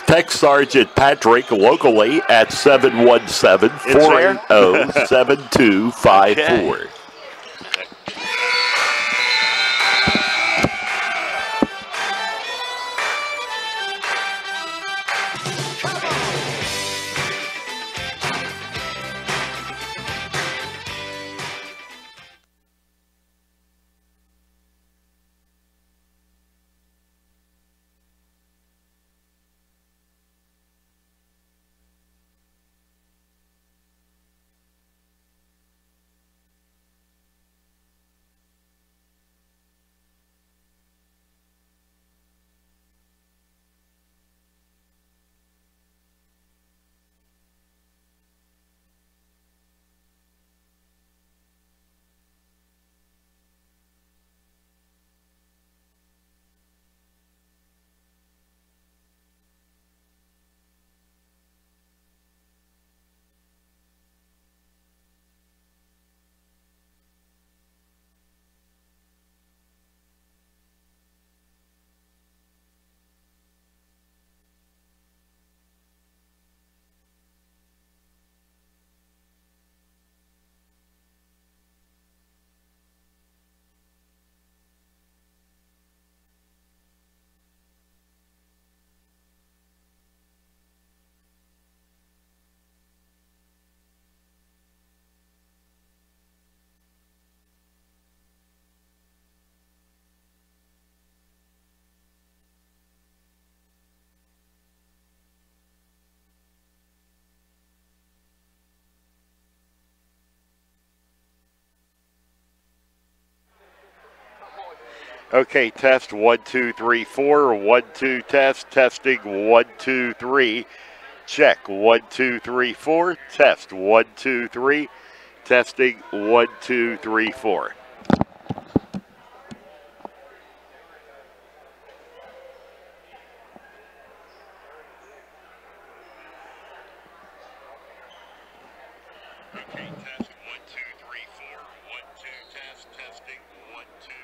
Text Sergeant Patrick locally at 717-480-7254. Okay. Okay, test 1, 2, 3, 4. 1, 2, test. Testing 1, 2, 3. Check 1, 2, 3, 4. Test 1, 2, 3. Testing 1, 2, 3, 4. Okay, test 1, 2, 3, 4. 1, 2, test. Testing 1, 2, 3.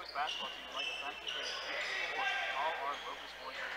Basketball team like a practice sport. All our local sports are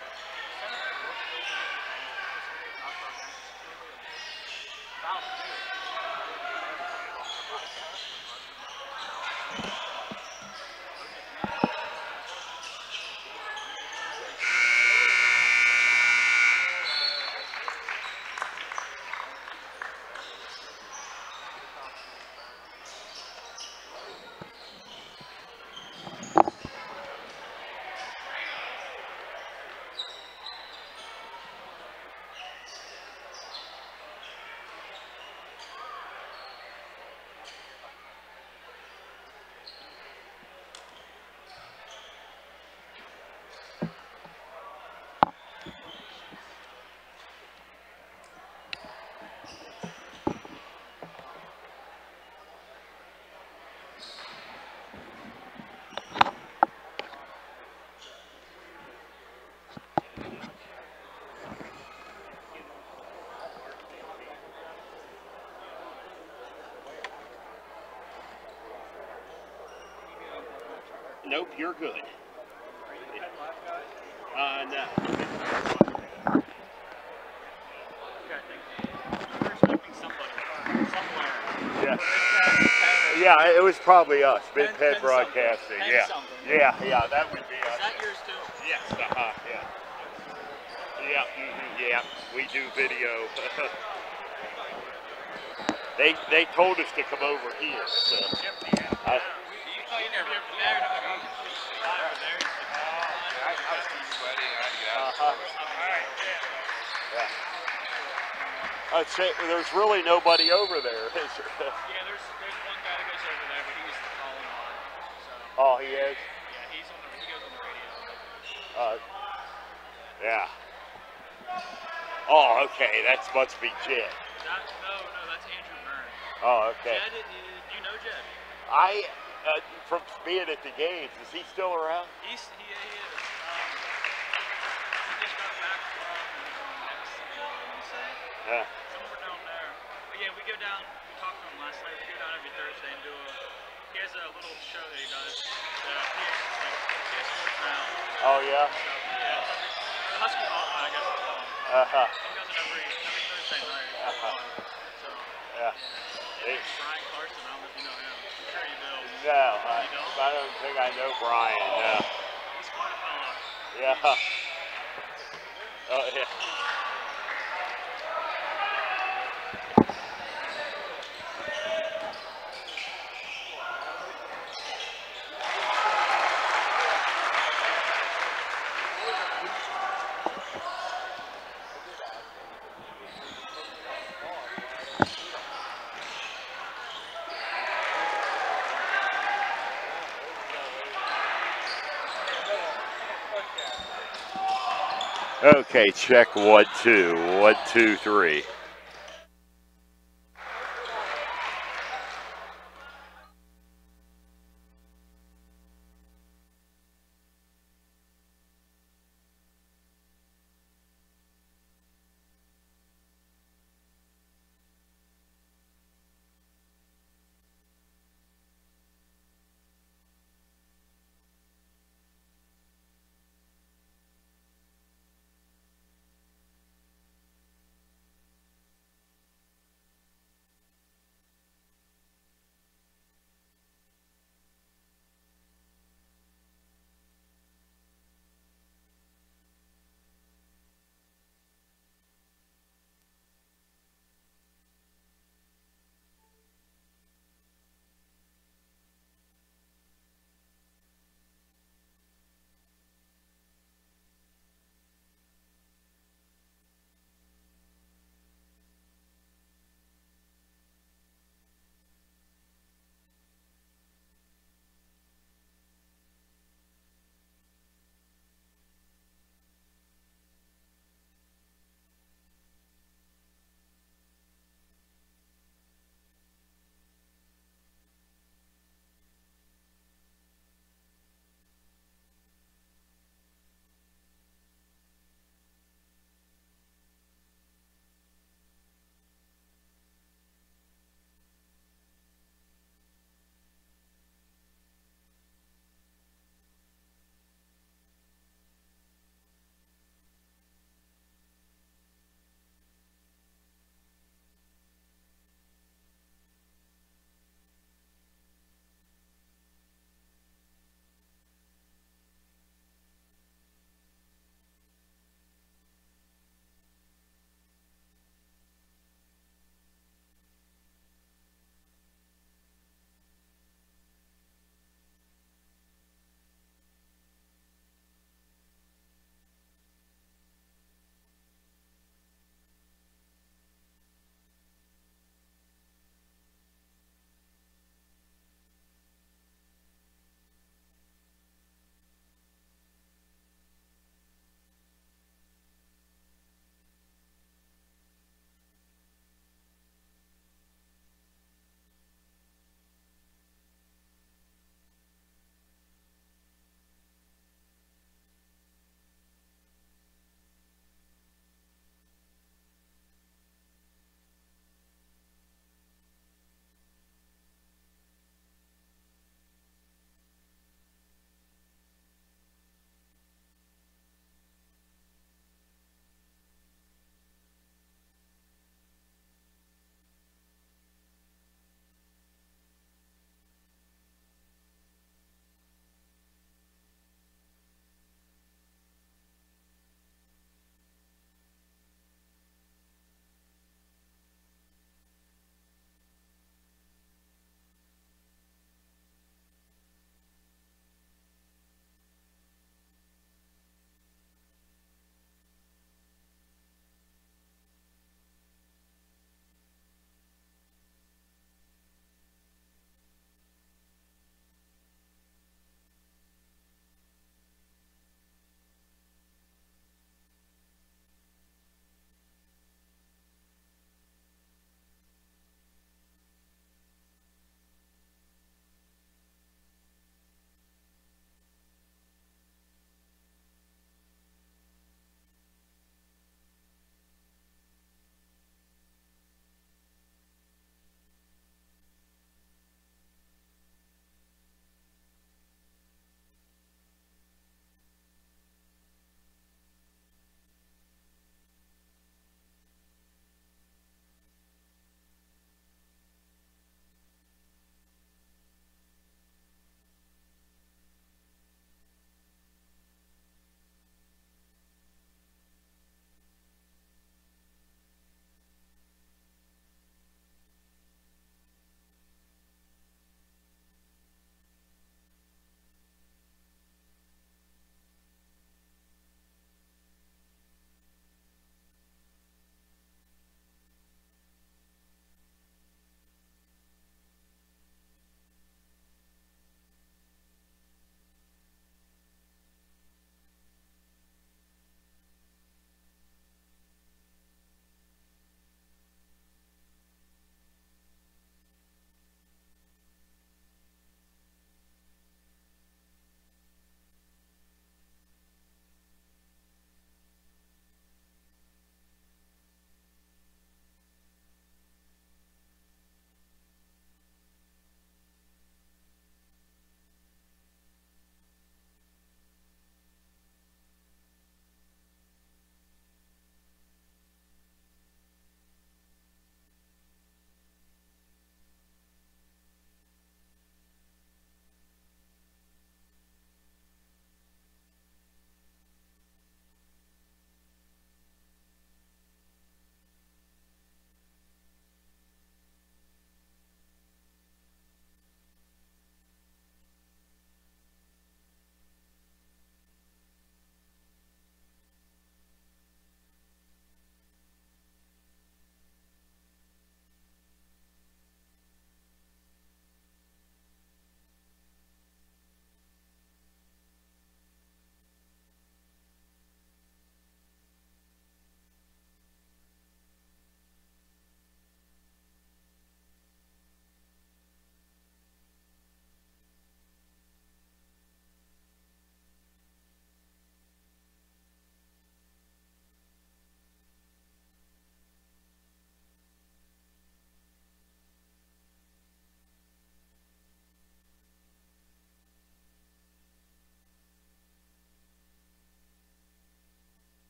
Nope, you're good. No. Yeah. Yeah, it was probably us. Mid-Ped Broadcasting. Yeah. Yeah, that would be us. Is that yours too? Yes, yeah. Yeah, yeah, we do video. They told us to come over here, so. I'd say there's really nobody over there, is there? Yeah, there's one guy that goes over there, but he's calling on. So. Oh, he is? Yeah, he goes on the radio. Yeah. Oh, okay, that must be Jed. No, that's Andrew Byrne. Oh, okay. Jed, do you know Jed? From being at the games, is he still around? He is. He just got back from Mexico, I want to say. Yeah. Somewhere down there. But yeah, we go down, we talked to him last night, we go down every Thursday and he has a little show that he does, PS Sports Now. Oh, yeah? So, yeah, the Husky Hotline, I guess it's called. He does it every Thursday night. So, yeah. Brian Carson, I don't know if you know him. I'm sure you do. No, I don't think I know Brian, no. He's quite a fella. Yeah. Oh, yeah. Okay, check 1, 2. 1, 2, 3.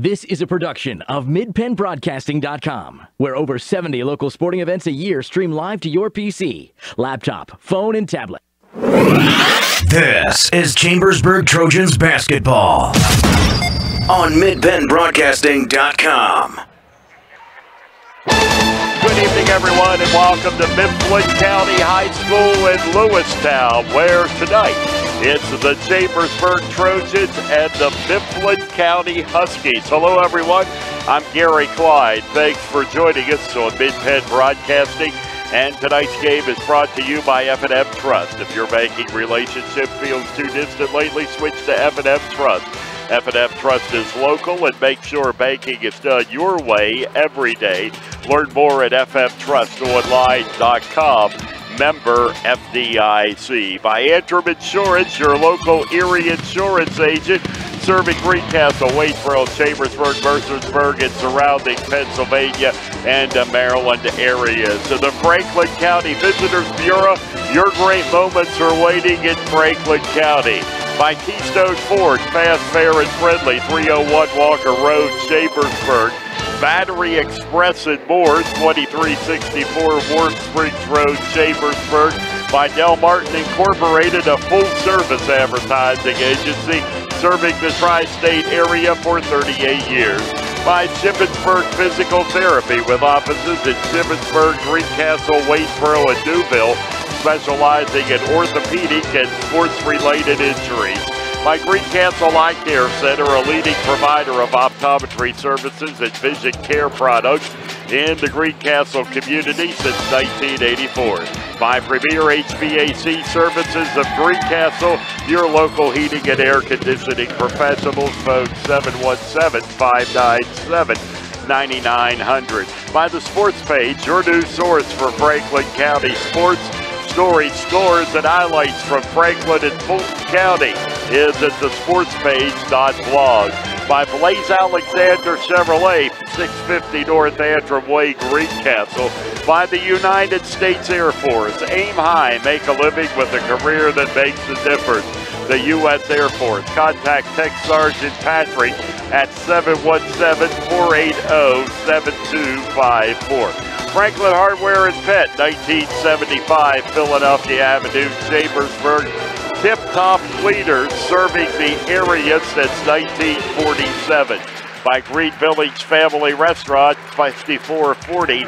This is a production of MidPennBroadcasting.com, where over 70 local sporting events a year stream live to your PC, laptop, phone, and tablet. This is Chambersburg Trojans basketball on MidPennBroadcasting.com. Good evening, everyone, and welcome to Mifflin County High School in Lewistown, where tonight it's the Chambersburg Trojans and the Mifflin County Huskies. Hello, everyone. I'm Gary Clyde. Thanks for joining us on Mid-Penn Broadcasting. And tonight's game is brought to you by F&M Trust. If your banking relationship feels too distant lately, switch to F&M Trust. F&M Trust is local and make sure banking is done your way every day. Learn more at fmtrustonline.com. Member FDIC. By Antrim Insurance, your local Erie insurance agent, serving Greencastle, Waitsboro, Chambersburg, Mercersburg, and surrounding Pennsylvania and Maryland areas. To the Franklin County Visitors Bureau, your great moments are waiting in Franklin County. By Keystone Ford, fast, fair, and friendly, 301 Walker Road, Chambersburg. Battery Express and more, 2364 Warm Springs Road, Chambersburg. By Del Martin Incorporated, a full-service advertising agency serving the tri-state area for 38 years. By Chambersburg Physical Therapy, with offices in Chambersburg, Greencastle, Waitsboro, and Newville, specializing in orthopedic and sports-related injuries. By Greencastle Eye Care Center, a leading provider of optometry services and vision care products in the Greencastle community since 1984. By Premier HVAC Services of Greencastle, your local heating and air conditioning professionals. Phone 717-597-9900. By the Sports Page, your new source for Franklin County sports. Stories, scores, and highlights from Franklin and Fulton County is at thesportspage.blog. By Blaze Alexander Chevrolet, 650 North Antrim Way, Greencastle. By the United States Air Force, aim high, make a living with a career that makes a difference. The U.S. Air Force. Contact Tech Sergeant Patrick at 717-480-7254. Franklin Hardware and Pet, 1975, Philadelphia Avenue, Chambersburg. Tip-top leaders serving the area since 1947. By Green Village Family Restaurant, 5440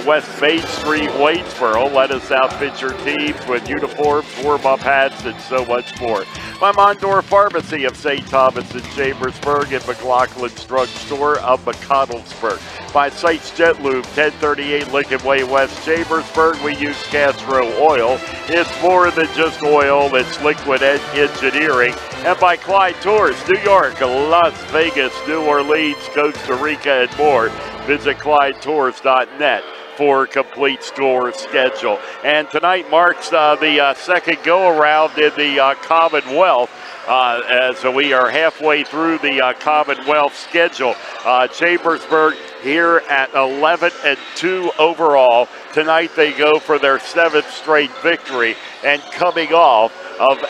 West Main Street, Waitsboro. Let us outfit your teams with uniforms, warm-up hats, and so much more. By Mondor Pharmacy of St. Thomas in Chambersburg and McLaughlin's Drug Store of McConnellsburg. By Sites Jet Lube, 1038 Lincoln Way West, Chambersburg. We use Castro oil. It's more than just oil, it's liquid engineering. And by Clyde Tours, New York, Las Vegas, New Orleans, Costa Rica, and more. Visit ClydeTours.net for complete store schedule. And tonight marks the second go-around in the Commonwealth. As we are halfway through the Commonwealth schedule. Chambersburg here at 11-2 overall. Tonight they go for their 7th straight victory, and coming off of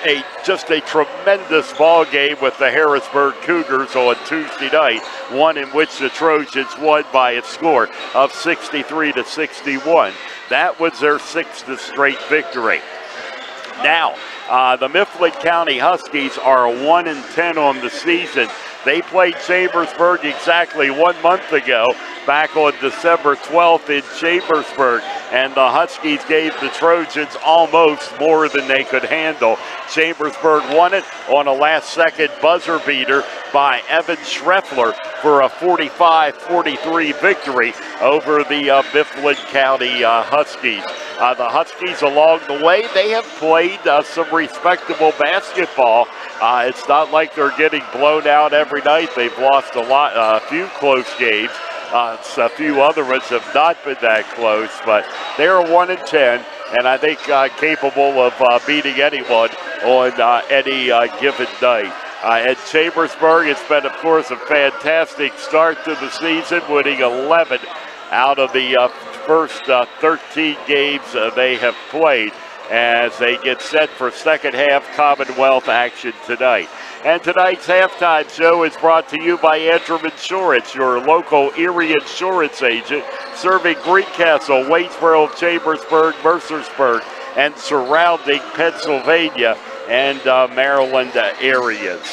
just a tremendous ball game with the Harrisburg Cougars on Tuesday night, one in which the Trojans won by a score of 63-61. That was their 6th straight victory. Now, the Mifflin County Huskies are 1-10 on the season. They played Chambersburg exactly 1 month ago, back on December 12th in Chambersburg, and the Huskies gave the Trojans almost more than they could handle. Chambersburg won it on a last-second buzzer beater by Evan Schreffler for a 45-43 victory over the Mifflin County Huskies. The Huskies, along the way, they have played some respectable basketball. It's not like they're getting blown out every night. They've lost a few close games. A few other ones have not been that close, but they're 1-10, and I think capable of beating anyone on any given night. At Chambersburg, it's been, of course, a fantastic start to the season, winning 11 out of the first 13 games they have played as they get set for second half Commonwealth action tonight. And tonight's halftime show is brought to you by Antrim Insurance, your local Erie insurance agent, serving Greencastle, Waynesboro, Chambersburg, Mercersburg, and surrounding Pennsylvania and Maryland areas.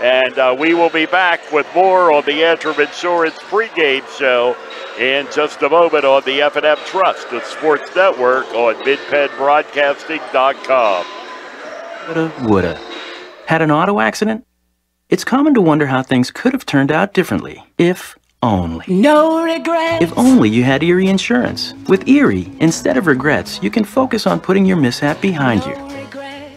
And we will be back with more on the Antrim Insurance pregame show in just a moment on the F&M Trust, the sports network on MidPennBroadcasting.com. Woulda. Had an auto accident? It's common to wonder how things could have turned out differently, if only. No regrets. If only you had Erie Insurance. With Erie, instead of regrets, you can focus on putting your mishap behind you.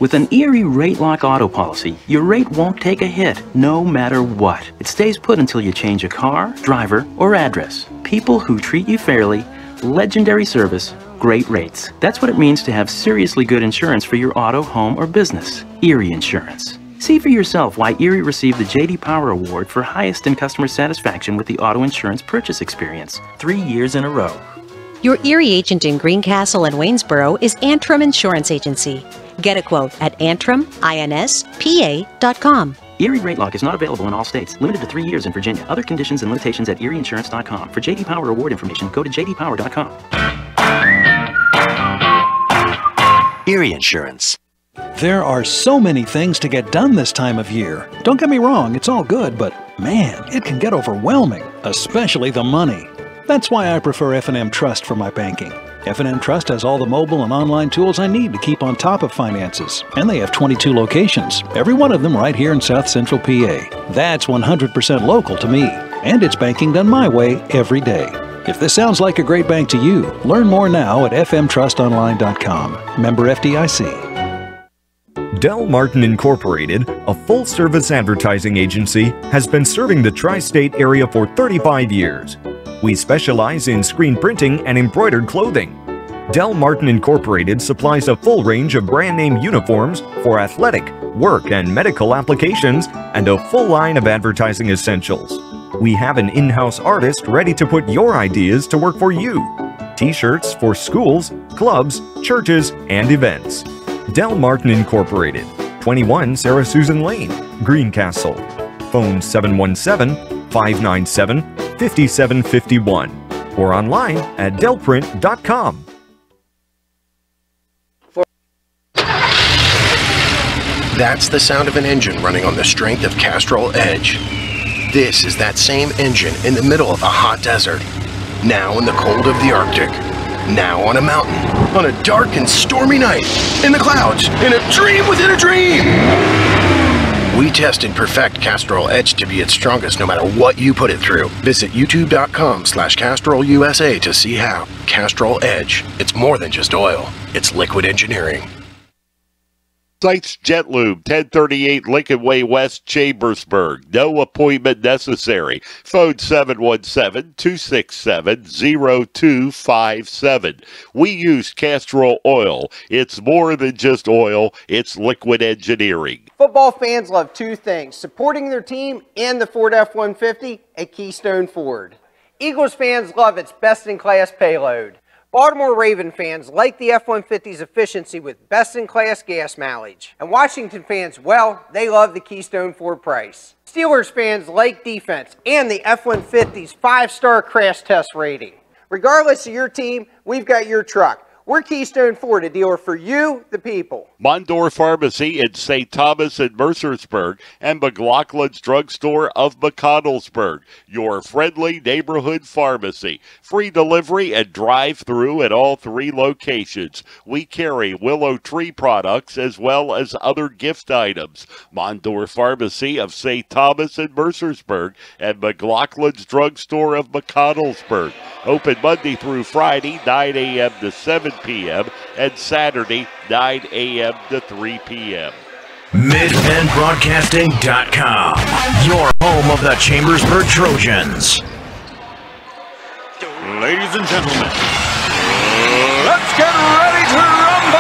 With an Erie Rate Lock auto policy, your rate won't take a hit, no matter what. It stays put until you change a car, driver, or address. People who treat you fairly, legendary service, great rates. That's what it means to have seriously good insurance for your auto, home, or business. Erie Insurance. See for yourself why Erie received the J.D. Power Award for highest in customer satisfaction with the auto insurance purchase experience 3 years in a row. Your Erie agent in Greencastle and Waynesboro is Antrim Insurance Agency. Get a quote at AntrimInspa.com. Erie Rate Lock is not available in all states. Limited to 3 years in Virginia. Other conditions and limitations at ErieInsurance.com. For J.D. Power Award information, go to jdpower.com. Erie Insurance. There are so many things to get done this time of year. Don't get me wrong, it's all good, but man, it can get overwhelming, especially the money. That's why I prefer F&M Trust for my banking. F&M Trust has all the mobile and online tools I need to keep on top of finances, and they have 22 locations, every one of them right here in South Central PA. That's 100% local to me, and it's banking done my way every day. If this sounds like a great bank to you, learn more now at fmtrustonline.com. Member FDIC. Del Martin Incorporated, a full-service advertising agency, has been serving the tri-state area for 35 years. We specialize in screen printing and embroidered clothing. Del Martin Incorporated supplies a full range of brand-name uniforms for athletic, work, and medical applications, and a full line of advertising essentials. We have an in-house artist ready to put your ideas to work for you. T-shirts for schools, clubs, churches, and events. Del Martin Incorporated, 21 Sarah Susan Lane, Greencastle. Phone 717-597-5751 or online at delprint.com. That's the sound of an engine running on the strength of Castrol Edge. This is that same engine in the middle of a hot desert, now in the cold of the Arctic. Now on a mountain, on a dark and stormy night, in the clouds, in a dream within a dream. We test and perfect Castrol Edge to be its strongest no matter what you put it through. Visit youtube.com/CastrolUSA to see how. Castrol Edge. It's more than just oil. It's liquid engineering. Sites Jet Lube, 1038 Lincoln Way West, Chambersburg. No appointment necessary. Phone 717-267-0257. We use Castrol Oil. It's more than just oil. It's liquid engineering. Football fans love two things: supporting their team and the Ford F-150 at Keystone Ford. Eagles fans love its best-in-class payload. Baltimore Raven fans like the F-150's efficiency with best-in-class gas mileage. And Washington fans, well, they love the Keystone Ford price. Steelers fans like defense and the F-150's 5-star crash test rating. Regardless of your team, we've got your truck. We're Keystone Ford, a dealer for you, the people. Mondor Pharmacy in St. Thomas and Mercersburg, and McLaughlin's Drugstore of McConnellsburg, your friendly neighborhood pharmacy. Free delivery and drive-through at all 3 locations. We carry Willow Tree products as well as other gift items. Mondor Pharmacy of St. Thomas and Mercersburg, and McLaughlin's Drugstore of McConnellsburg. Open Monday through Friday, 9 a.m. to 7 p.m. and Saturday, 9 a.m. to 3 p.m. MidPennBroadcasting.com, your home of the Chambersburg Trojans. Ladies and gentlemen, let's get ready to rumble!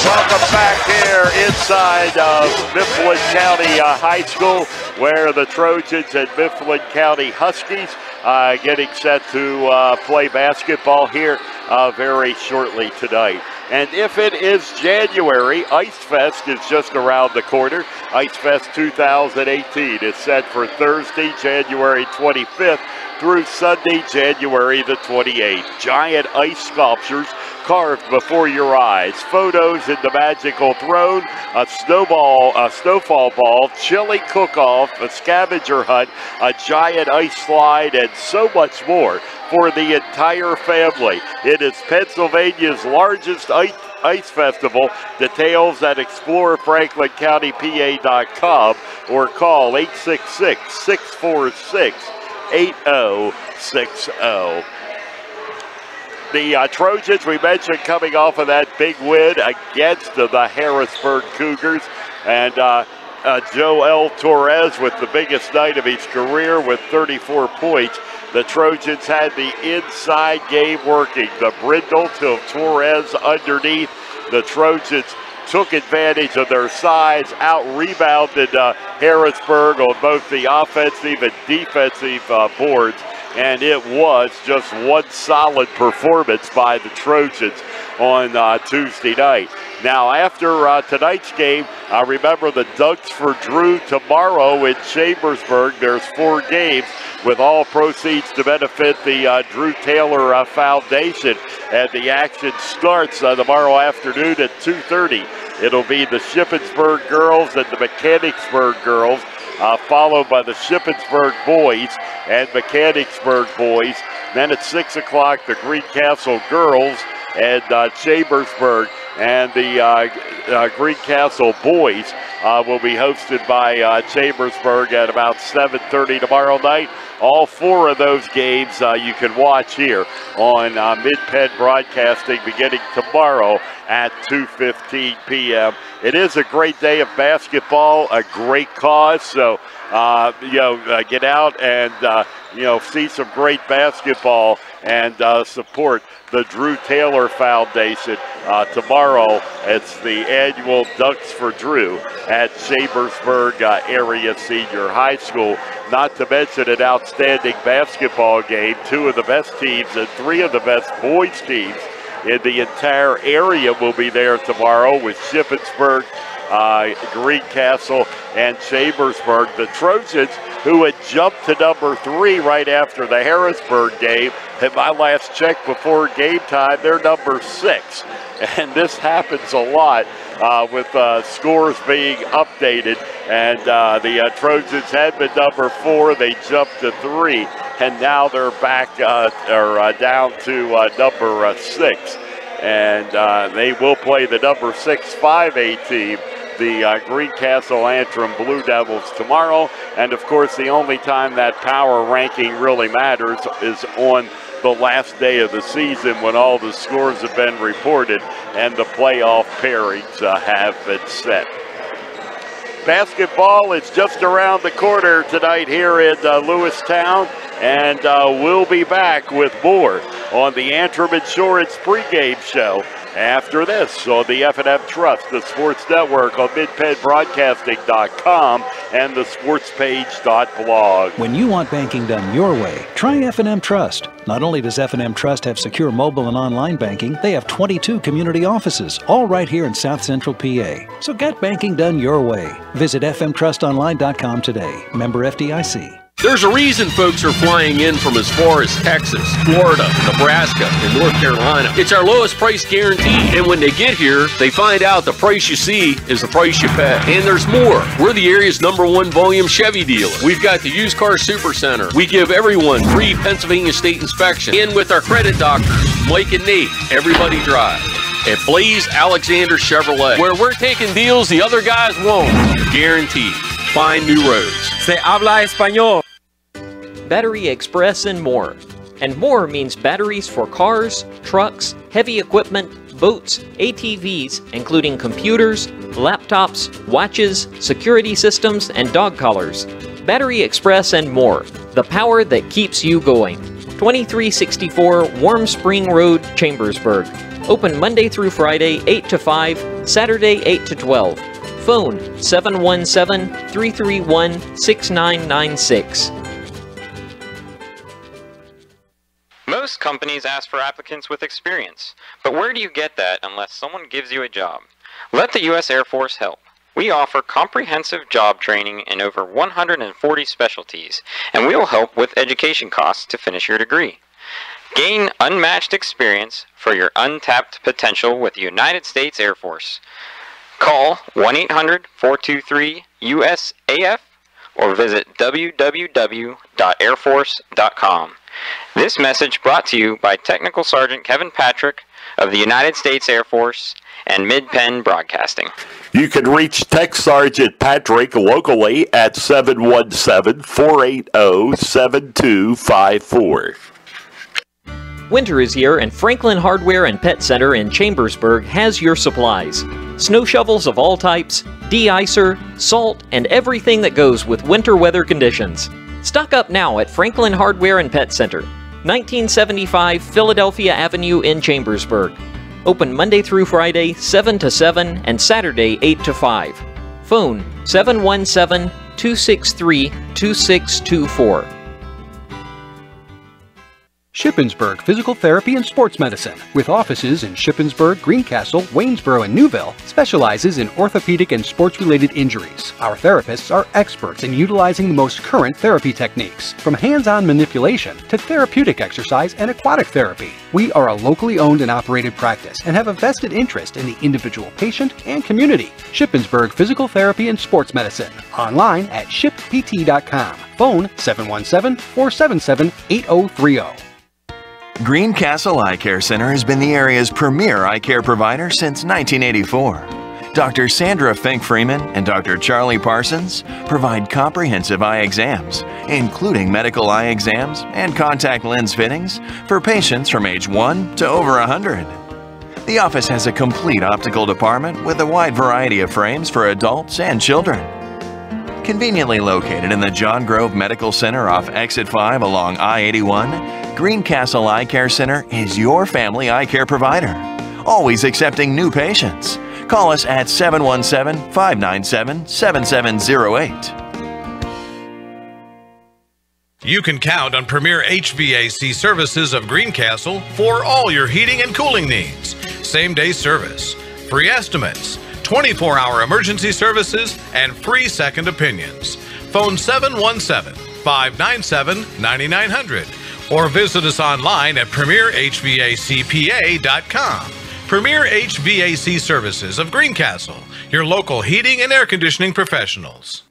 Welcome back here inside Mifflin County High School. where the Trojans and Mifflin County Huskies getting set to play basketball here very shortly tonight. And if it is January, Ice Fest is just around the corner. Ice Fest 2018 is set for Thursday, January 25th through Sunday, January the 28th. Giant ice sculptures carved before your eyes, photos in the magical throne, a snowfall ball, chili cook-off, a scavenger hunt, a giant ice slide, and so much more for the entire family. It is Pennsylvania's largest ice festival. Details at explorefranklincountypa.com or call 866-646-8060. The Trojans, we mentioned, coming off of that big win against the Harrisburg Cougars. And Joel Torres with the biggest night of his career with 34 points. The Trojans had the inside game working. The Brindle to Torres underneath. The Trojans took advantage of their size, out-rebounded Harrisburg on both the offensive and defensive boards. And it was just one solid performance by the Trojans on Tuesday night. Now, after tonight's game, remember the Ducks for Drew tomorrow in Chambersburg. There's 4 games with all proceeds to benefit the Drew Taylor Foundation. And the action starts tomorrow afternoon at 2:30. It'll be the Shippensburg girls and the Mechanicsburg girls, followed by the Shippensburg boys and Mechanicsburg boys. Then at 6 o'clock, the Greencastle girls and Chambersburg, and the Greencastle boys will be hosted by Chambersburg at about 7:30 tomorrow night. All 4 of those games you can watch here on Mid-Penn Broadcasting beginning tomorrow at 2:15 p.m. It is a great day of basketball, a great cause, so get out and see some great basketball and support the Drew Taylor Foundation. Tomorrow, it's the annual Ducks for Drew at Chambersburg Area Senior High School. Not to mention an outstanding basketball game. 2 of the best teams and 3 of the best boys teams in the entire area will be there tomorrow with Shippensburg, Greencastle, and Chambersburg. The Trojans, who had jumped to number 3 right after the Harrisburg game, at my last check before game time, they're number 6. And this happens a lot with scores being updated. And the Trojans had been number 4. They jumped to 3. And now they're back down to number 6. And they will play the number 6 5A team, the Greencastle Antrim Blue Devils, tomorrow. And of course, the only time that power ranking really matters is on the last day of the season when all the scores have been reported and the playoff pairings have been set. Basketball is just around the corner tonight here in Lewistown, and we'll be back with more on the Antrim Insurance pregame show after this on the F&M Trust, the Sports Network on MidPennBroadcasting.com and the SportsPage.blog. When you want banking done your way, try F&M Trust. Not only does F&M Trust have secure mobile and online banking, they have 22 community offices, all right here in South Central PA. So get banking done your way. Visit fmtrustonline.com today. Member FDIC. There's a reason folks are flying in from as far as Texas, Florida, Nebraska, and North Carolina. It's our lowest price guarantee. And when they get here, they find out the price you see is the price you pay. And there's more. We're the area's #1 volume Chevy dealer. We've got the Used Car Super Center. We give everyone free Pennsylvania State inspection. And with our credit doctors, Mike and Nate, everybody drives. At Blaze Alexander Chevrolet, where we're taking deals the other guys won't. Guaranteed. Find new roads. Se habla español. Battery Express and more. And more means batteries for cars, trucks, heavy equipment, boats, ATVs, including computers, laptops, watches, security systems, and dog collars. Battery Express and more. The power that keeps you going. 2364 Warm Spring Road, Chambersburg. Open Monday through Friday, 8 to 5, Saturday, 8 to 12. Phone 717-331-6996. Most companies ask for applicants with experience, but where do you get that unless someone gives you a job? Let the U.S. Air Force help. We offer comprehensive job training in over 140 specialties, and we will help with education costs to finish your degree. Gain unmatched experience for your untapped potential with the United States Air Force. Call 1-800-423-USAF or visit www.airforce.com. This message brought to you by Technical Sergeant Kevin Patrick of the United States Air Force and Mid-Penn Broadcasting. You can reach Tech Sergeant Patrick locally at 717-480-7254. Winter is here, and Franklin Hardware and Pet Center in Chambersburg has your supplies. Snow shovels of all types, de-icer, salt, and everything that goes with winter weather conditions. Stock up now at Franklin Hardware and Pet Center, 1975 Philadelphia Avenue in Chambersburg. Open Monday through Friday, 7 to 7, and Saturday, 8 to 5. Phone 717-263-2624. Shippensburg Physical Therapy and Sports Medicine, with offices in Shippensburg, Greencastle, Waynesboro, and Newville, specializes in orthopedic and sports-related injuries. Our therapists are experts in utilizing the most current therapy techniques, from hands-on manipulation to therapeutic exercise and aquatic therapy. We are a locally owned and operated practice and have a vested interest in the individual patient and community. Shippensburg Physical Therapy and Sports Medicine, online at shippt.com. Phone 717-477-8030. Greencastle Eye Care Center has been the area's premier eye care provider since 1984. Dr. Sandra Fink-Freeman and Dr. Charlie Parsons provide comprehensive eye exams, including medical eye exams and contact lens fittings for patients from age 1 to over 100. The office has a complete optical department with a wide variety of frames for adults and children. Conveniently located in the John Grove Medical Center off Exit 5 along I-81, Greencastle Eye Care Center is your family eye care provider, always accepting new patients. Call us at 717-597-7708. You can count on Premier HVAC Services of Greencastle for all your heating and cooling needs. Same-day service, free estimates, 24-hour emergency services, and free second opinions. Phone 717-597-9900 or visit us online at premierhvacpa.com. Premier HVAC Services of Greencastle, your local heating and air conditioning professionals.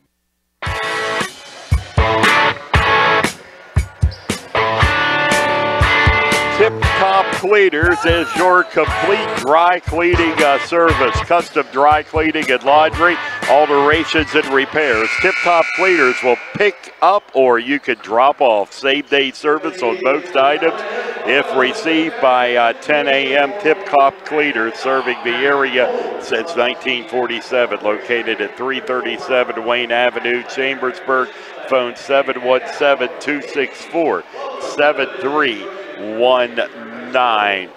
Tip Top Cleaners is your complete dry cleaning service. Custom dry cleaning and laundry, alterations and repairs. Tip Top Cleaners will pick up or you can drop off. Same-day service on most items. If received by 10 a.m., Tip Top Cleaners serving the area since 1947. Located at 337 Wayne Avenue, Chambersburg. Phone 717-264-7319.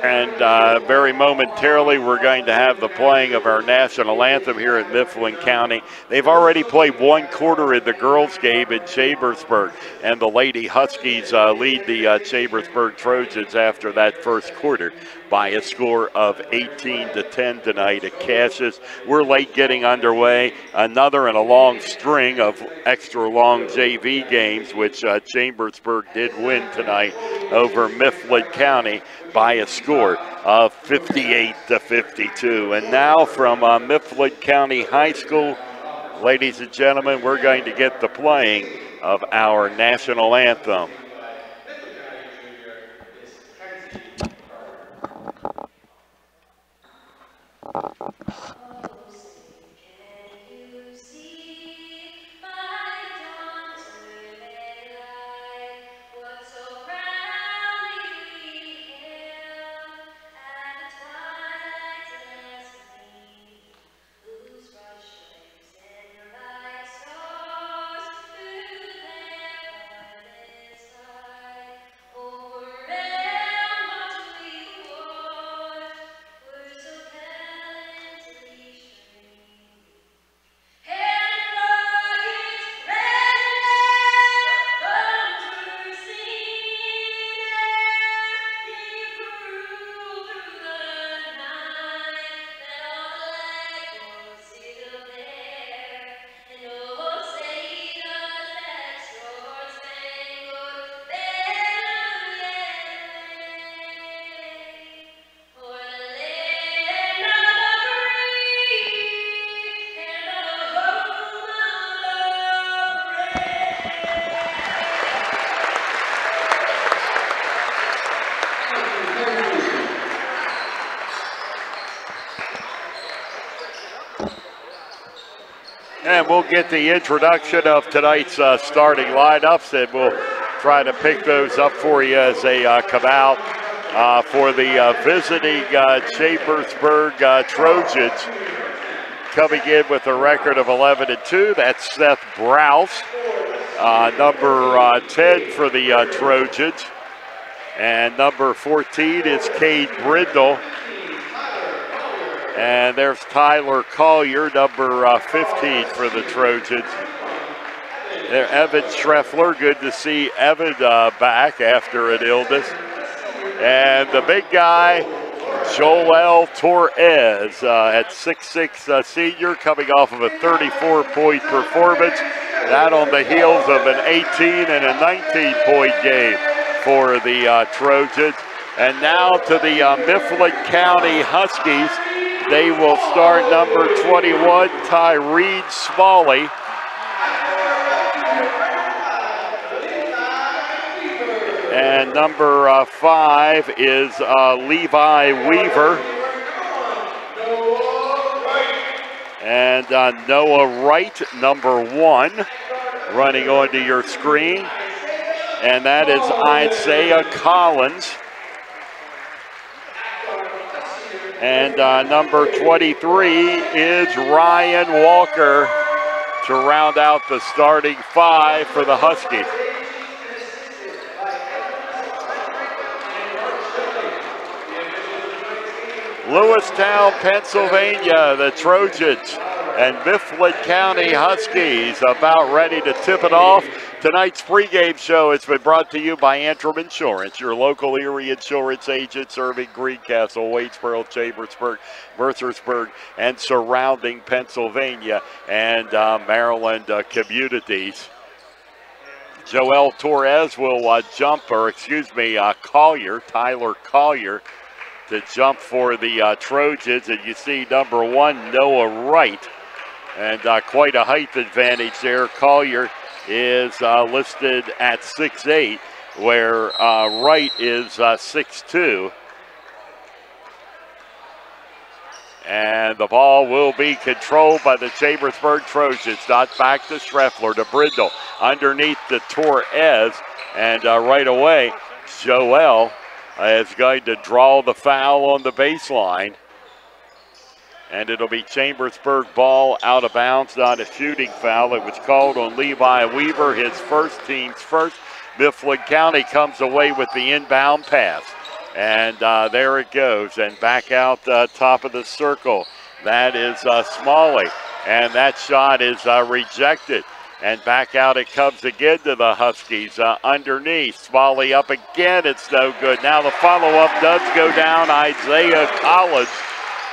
And very momentarily, we're going to have the playing of our national anthem here in Mifflin County. They've already played one quarter in the girls' game in Chambersburg, and the Lady Huskies lead the Chambersburg Trojans after that first quarter by a score of 18-10 tonight at Cassius. We're late getting underway. Another in a long string of extra long JV games, which Chambersburg did win tonight over Mifflin County by a score of 58-52. And now from Mifflin County High School, ladies and gentlemen, we're going to get the playing of our national anthem. and we'll get the introduction of tonight's starting lineups, and we'll try to pick those up for you as they come out for the visiting Chambersburg Trojans. Coming in with a record of 11-2, that's Seth Browse, number 10 for the Trojans. And number 14 is Cade Brindle. And there's Tyler Collier, number 15 for the Trojans. There, Evan Schreffler, good to see Evan back after an illness. And the big guy, Joel Torres, at 6'6", senior, coming off of a 34-point performance. That on the heels of an 18 and a 19-point game for the Trojans. And now to the Mifflin County Huskies. They will start number 21, Tyree Smalley. And number 5 is Levi Weaver. And Noah Wright, number 1, running onto your screen. And that is Isaiah Collins. And number 23 is Ryan Walker to round out the starting 5 for the Huskies. Lewistown, Pennsylvania, the Trojans and Mifflin County Huskies about ready to tip it off. Tonight's pregame show has been brought to you by Antrim Insurance, your local Erie insurance agent serving Greencastle, Waynesboro, Chambersburg, Mercersburg, and surrounding Pennsylvania and Maryland communities. Joel Torres will Collier, Tyler Collier, to jump for the Trojans. And you see number 1, Noah Wright. And quite a height advantage there. Collier is listed at 6'8", where Wright is 6'2". And the ball will be controlled by the Chambersburg Trojans. Not back to Schreffler, to Brindle, underneath the Torres. And right away, Joel is going to draw the foul on the baseline. And it'll be Chambersburg ball out of bounds, not a shooting foul. It was called on Levi Weaver, his team's first. Mifflin County comes away with the inbound pass. And there it goes. And back out top of the circle. That is Smalley. And that shot is rejected. And back out it comes again to the Huskies. Underneath, Smalley up again. It's no good. Now the follow-up does go down. Isaiah Collins.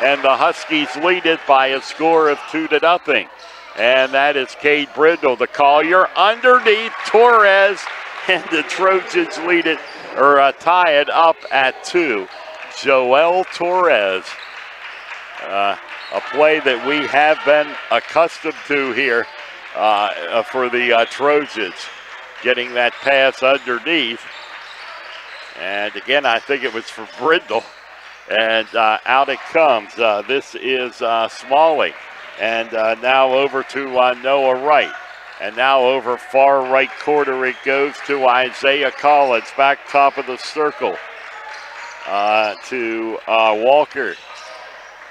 And the Huskies lead it by a score of 2-0. And that is Cade Brindle, the Collier, underneath Torres. And the Trojans lead it, or tie it up at 2. Joel Torres. A play that we have been accustomed to here for the Trojans. Getting that pass underneath. And again, I think it was for Brindle. And out it comes. This is Smalley. And now over to Noah Wright. And now over far right corner it goes to Isaiah Collins. Back top of the circle to Walker.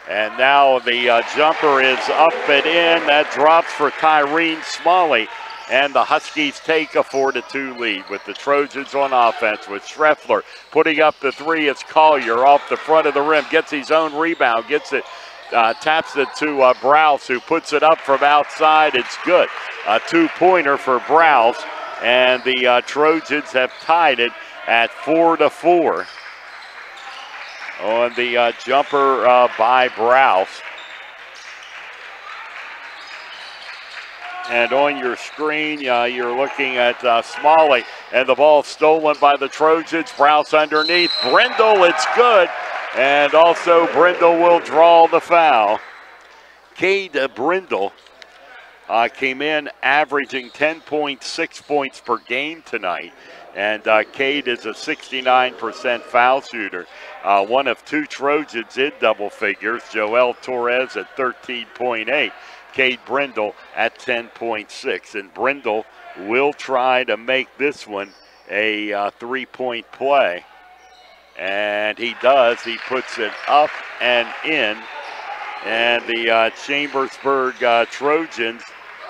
And now the jumper is up and in. That drops for Tyree Smalley. And the Huskies take a 4-2 lead with the Trojans on offense with Schreffler putting up the 3. It's Collier off the front of the rim, gets his own rebound, gets it, taps it to Browse, who puts it up from outside. It's good. A 2-pointer for Browse, and the Trojans have tied it at 4-4 on the jumper by Browse. And on your screen, you're looking at Smalley, and the ball stolen by the Trojans. Browse underneath. Brindle, it's good. And also Brindle will draw the foul. Cade Brindle came in averaging 10.6 points per game tonight. And Cade is a 69% foul shooter. One of 2 Trojans in double figures. Joel Torres at 13.8. Cade Brindle at 10.6. And Brindle will try to make this one a 3-point play. And he does. He puts it up and in. And the Chambersburg Trojans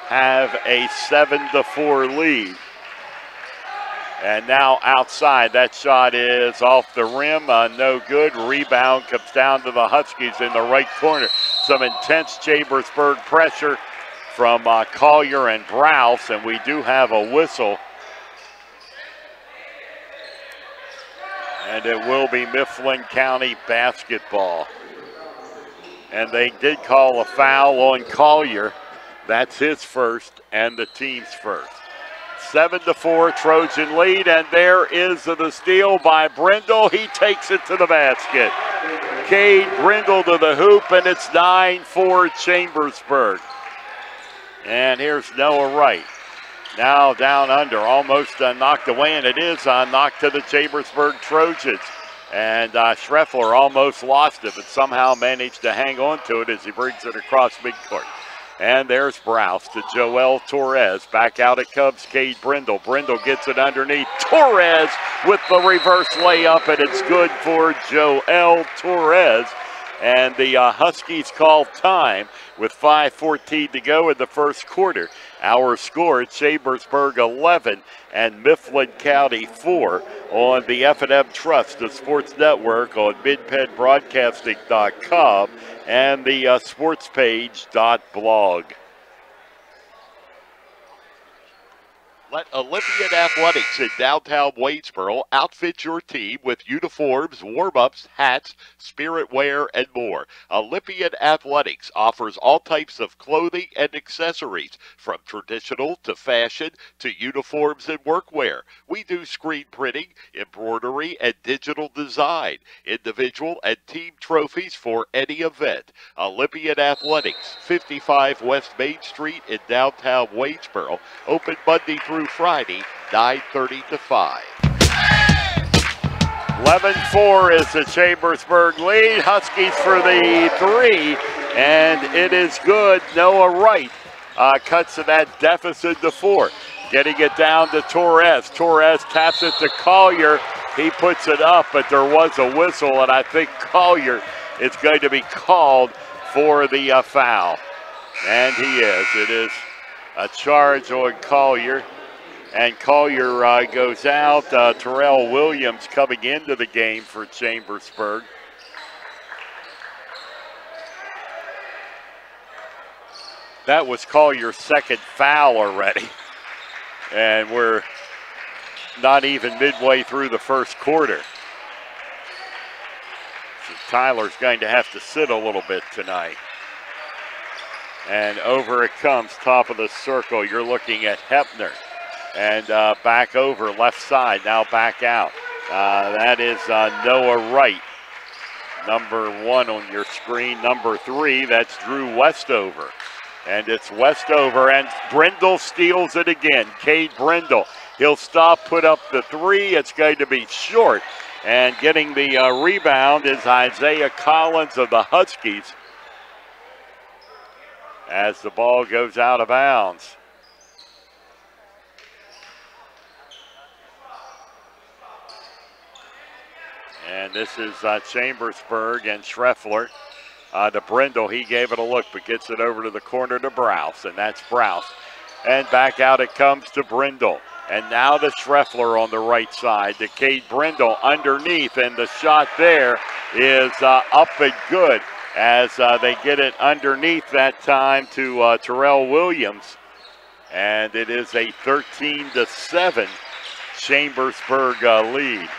have a 7-4 lead. And now outside, that shot is off the rim, no good. Rebound comes down to the Huskies in the right corner. Some intense Chambersburg pressure from Collier and Browse, and we do have a whistle. And it will be Mifflin County basketball. And they did call a foul on Collier. That's his first and the team's first. 7-4 Trojan lead, and there is the steal by Brindle. He takes it to the basket. Cade Brindle to the hoop, and it's 9-4 Chambersburg. And here's Noah Wright. Now down under, almost knocked away, and it is knocked to the Chambersburg Trojans. And Schreffler almost lost it, but somehow managed to hang on to it as he brings it across midcourt. And there's Browse to Joel Torres. Back out it comes Cade Brindle. Brindle gets it underneath. Torres with the reverse layup, and it's good for Joel Torres. And the Huskies call time with 5:14 to go in the first quarter. Our score, Chambersburg 11 and Mifflin County 4 on the F&M Trust, the sports network on midpenbroadcasting.com and the sportspage.blog. Let Olympian Athletics in downtown Waynesboro outfit your team with uniforms, warm-ups, hats, spirit wear, and more. Olympian Athletics offers all types of clothing and accessories, from traditional to fashion to uniforms and workwear. We do screen printing, embroidery, and digital design, individual and team trophies for any event. Olympian Athletics, 55 West Main Street in downtown Waynesboro, open Monday through Friday, 9:30 to 5. 11-4 is the Chambersburg lead. Huskies for the three, and it is good. Noah Wright cuts that deficit to 4. Getting it down to Torres. Torres taps it to Collier. He puts it up, but there was a whistle, and I think Collier is going to be called for the foul. And he is. It is a charge on Collier. And Collier goes out. Terrell Williams coming into the game for Chambersburg. That was Collier's second foul already. And we're not even midway through the first quarter. So Tyler's going to have to sit a little bit tonight. And over it comes, top of the circle. You're looking at Hepner. And back over, left side, now back out. That is Noah Wright, number 1 on your screen. Number 3, that's Drew Westover. And it's Westover, and Brindle steals it again. Cade Brindle, he'll stop, put up the 3. It's going to be short. And getting the rebound is Isaiah Collins of the Huskies as the ball goes out of bounds. And this is Chambersburg and Schreffler. To Brindle, he gave it a look, but gets it over to the corner to Browse, and that's Browse. And back out it comes to Brindle. And now to Schreffler on the right side. To Cade Brindle underneath, and the shot there is up and good as they get it underneath that time to Terrell Williams. And it is a 13-7 Chambersburg lead.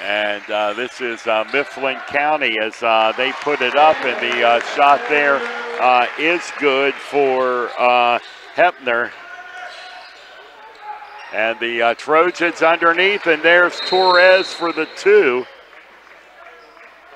And this is Mifflin County as they put it up, and the shot there is good for Hepner. And the Trojans underneath, and there's Torres for the 2.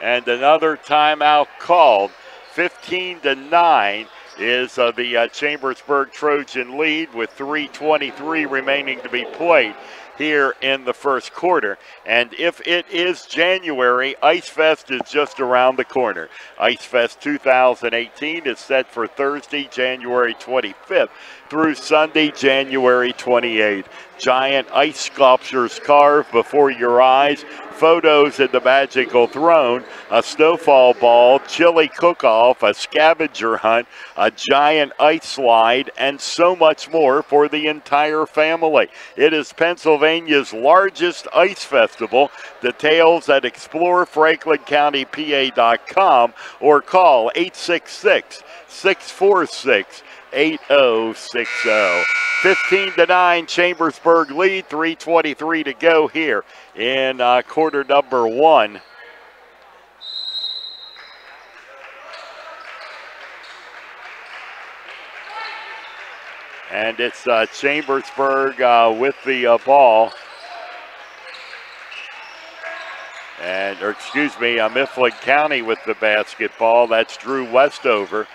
And another timeout called. 15-9 is the Chambersburg Trojan lead with 3:23 remaining to be played. here in the first quarter. And if it is January, Ice Fest is just around the corner. Ice Fest 2018 is set for Thursday, January 25th through Sunday, January 28th. Giant ice sculptures carved before your eyes, photos in the magical throne, a snowfall ball, chili cook-off, a scavenger hunt, a giant ice slide, and so much more for the entire family. It is Pennsylvania's largest ice festival. Details at explorefranklincountypa.com or call 866-646-8060. 15-9, Chambersburg lead, 3:23 to go here in quarter number one. And it's Chambersburg with the ball. Mifflin County with the basketball. That's Drew Westover.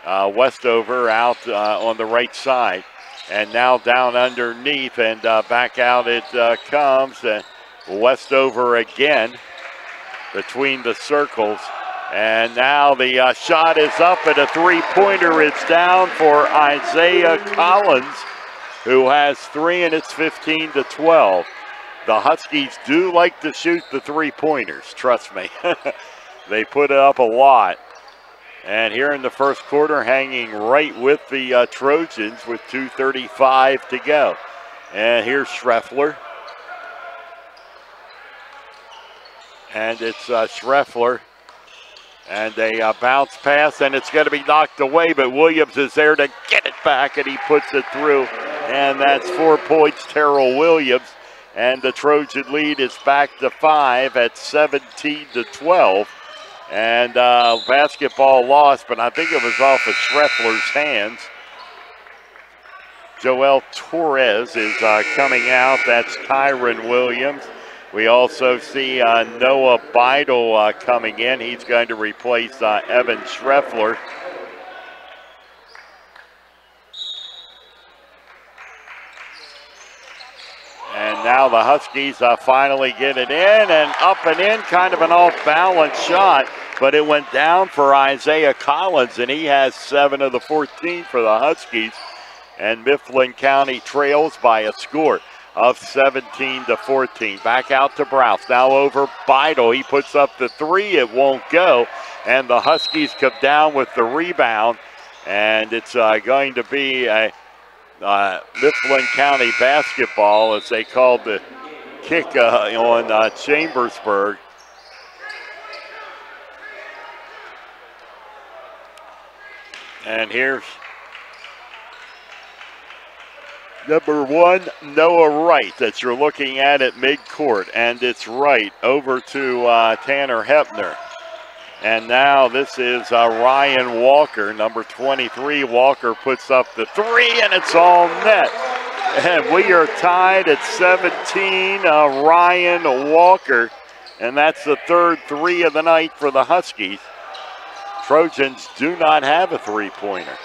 Westover out on the right side. And now down underneath and back out it comes. Westover again between the circles. And now the shot is up and a three-pointer is down for Isaiah Collins, who has three, and it's 15-12. The Huskies do like to shoot the three-pointers, trust me. They put it up a lot. And here in the first quarter, hanging right with the Trojans with 2:35 to go. And here's Schreffler. And it's Schreffler. And a bounce pass, and it's going to be knocked away, but Williams is there to get it back, and he puts it through. And that's 4 points, Terrell Williams. And the Trojan lead is back to 5 at 17-12. And basketball lost, but I think it was off of Schreffler's hands. Joel Torres is coming out. That's Tyron Williams. We also see Noah Beidel coming in. He's going to replace Evan Schreffler. And now the Huskies finally get it in and up and in, kind of an off-balance shot, but it went down for Isaiah Collins, and he has 7 of the 14 for the Huskies. And Mifflin County trails by a score of 17-14. Back out to Browse. Now over Beidel. He puts up the three. It won't go. And the Huskies come down with the rebound. And it's going to be a Mifflin County basketball as they called the kick on Chambersburg. And here's number 1, Noah Wright, that you're looking at midcourt. And it's Wright over to Tanner Hepner. And now this is Ryan Walker, number 23. Walker puts up the three, and it's all net. And we are tied at 17, Ryan Walker. And that's the third three of the night for the Huskies. Trojans do not have a three-pointer.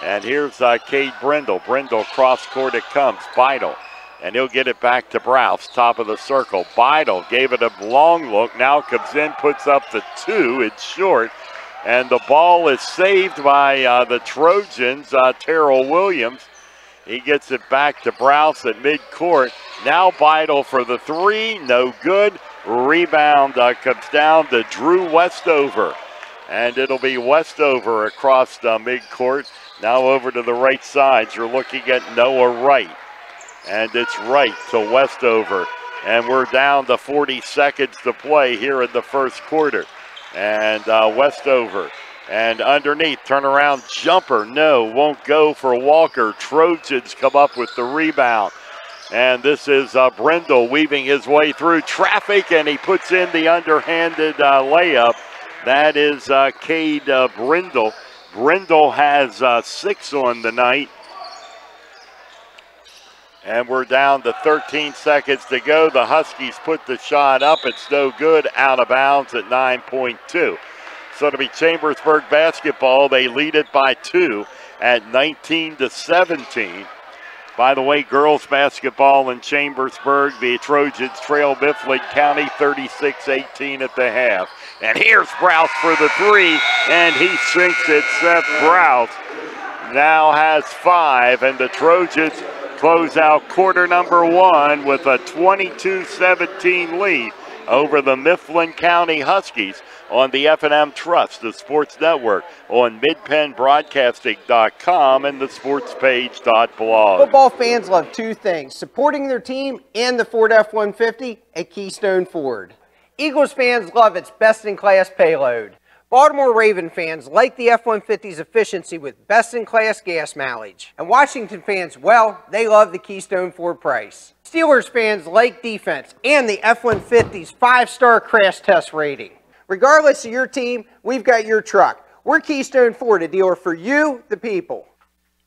And here's Cade Brindle. Brindle cross court it comes. Beidel. And he'll get it back to Browse, top of the circle. Beidel gave it a long look. Now comes in, puts up the two. It's short. And the ball is saved by the Trojans, Terrell Williams. He gets it back to Browse at midcourt. Now Beidel for the three. No good. Rebound comes down to Drew Westover. And it'll be Westover across the midcourt. Now over to the right side. You're looking at Noah Wright. And it's Wright to Westover. And we're down to 40 seconds to play here in the first quarter. And Westover. And underneath, turnaround jumper. No, won't go for Walker. Trojans come up with the rebound. And this is Brindle weaving his way through traffic. And he puts in the underhanded layup. That is Cade Brindle. Brindle has 6 on the night. And we're down to 13 seconds to go. The Huskies put the shot up. It's no good. Out of bounds at 9.2. So it'll be Chambersburg basketball. They lead it by 2 at 19-17. By the way, girls basketball in Chambersburg, the Trojans trail Mifflin County 36-18 at the half. And here's Browse for the three, and he sinks it. Seth Browse now has 5, and the Trojans close out quarter number 1 with a 22-17 lead over the Mifflin County Huskies on the F&M Trust, the Sports Network, on midpenbroadcasting.com and the sportspage.blog. Football fans love 2 things: supporting their team and the Ford F-150 at Keystone Ford. Eagles fans love its best-in-class payload. Baltimore Raven fans like the F-150's efficiency with best-in-class gas mileage. And Washington fans, well, they love the Keystone Ford price. Steelers fans like defense and the F-150's 5-star crash test rating. Regardless of your team, we've got your truck. We're Keystone Ford, a dealer for you, the people.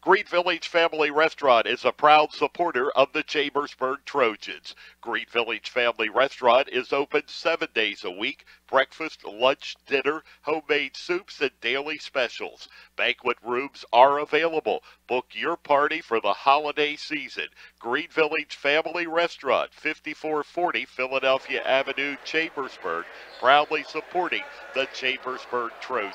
Green Village Family Restaurant is a proud supporter of the Chambersburg Trojans. Green Village Family Restaurant is open 7 days a week. Breakfast, lunch, dinner, homemade soups, and daily specials. Banquet rooms are available. Book your party for the holiday season. Green Village Family Restaurant, 5440 Philadelphia Avenue, Chambersburg, proudly supporting the Chambersburg Trojans.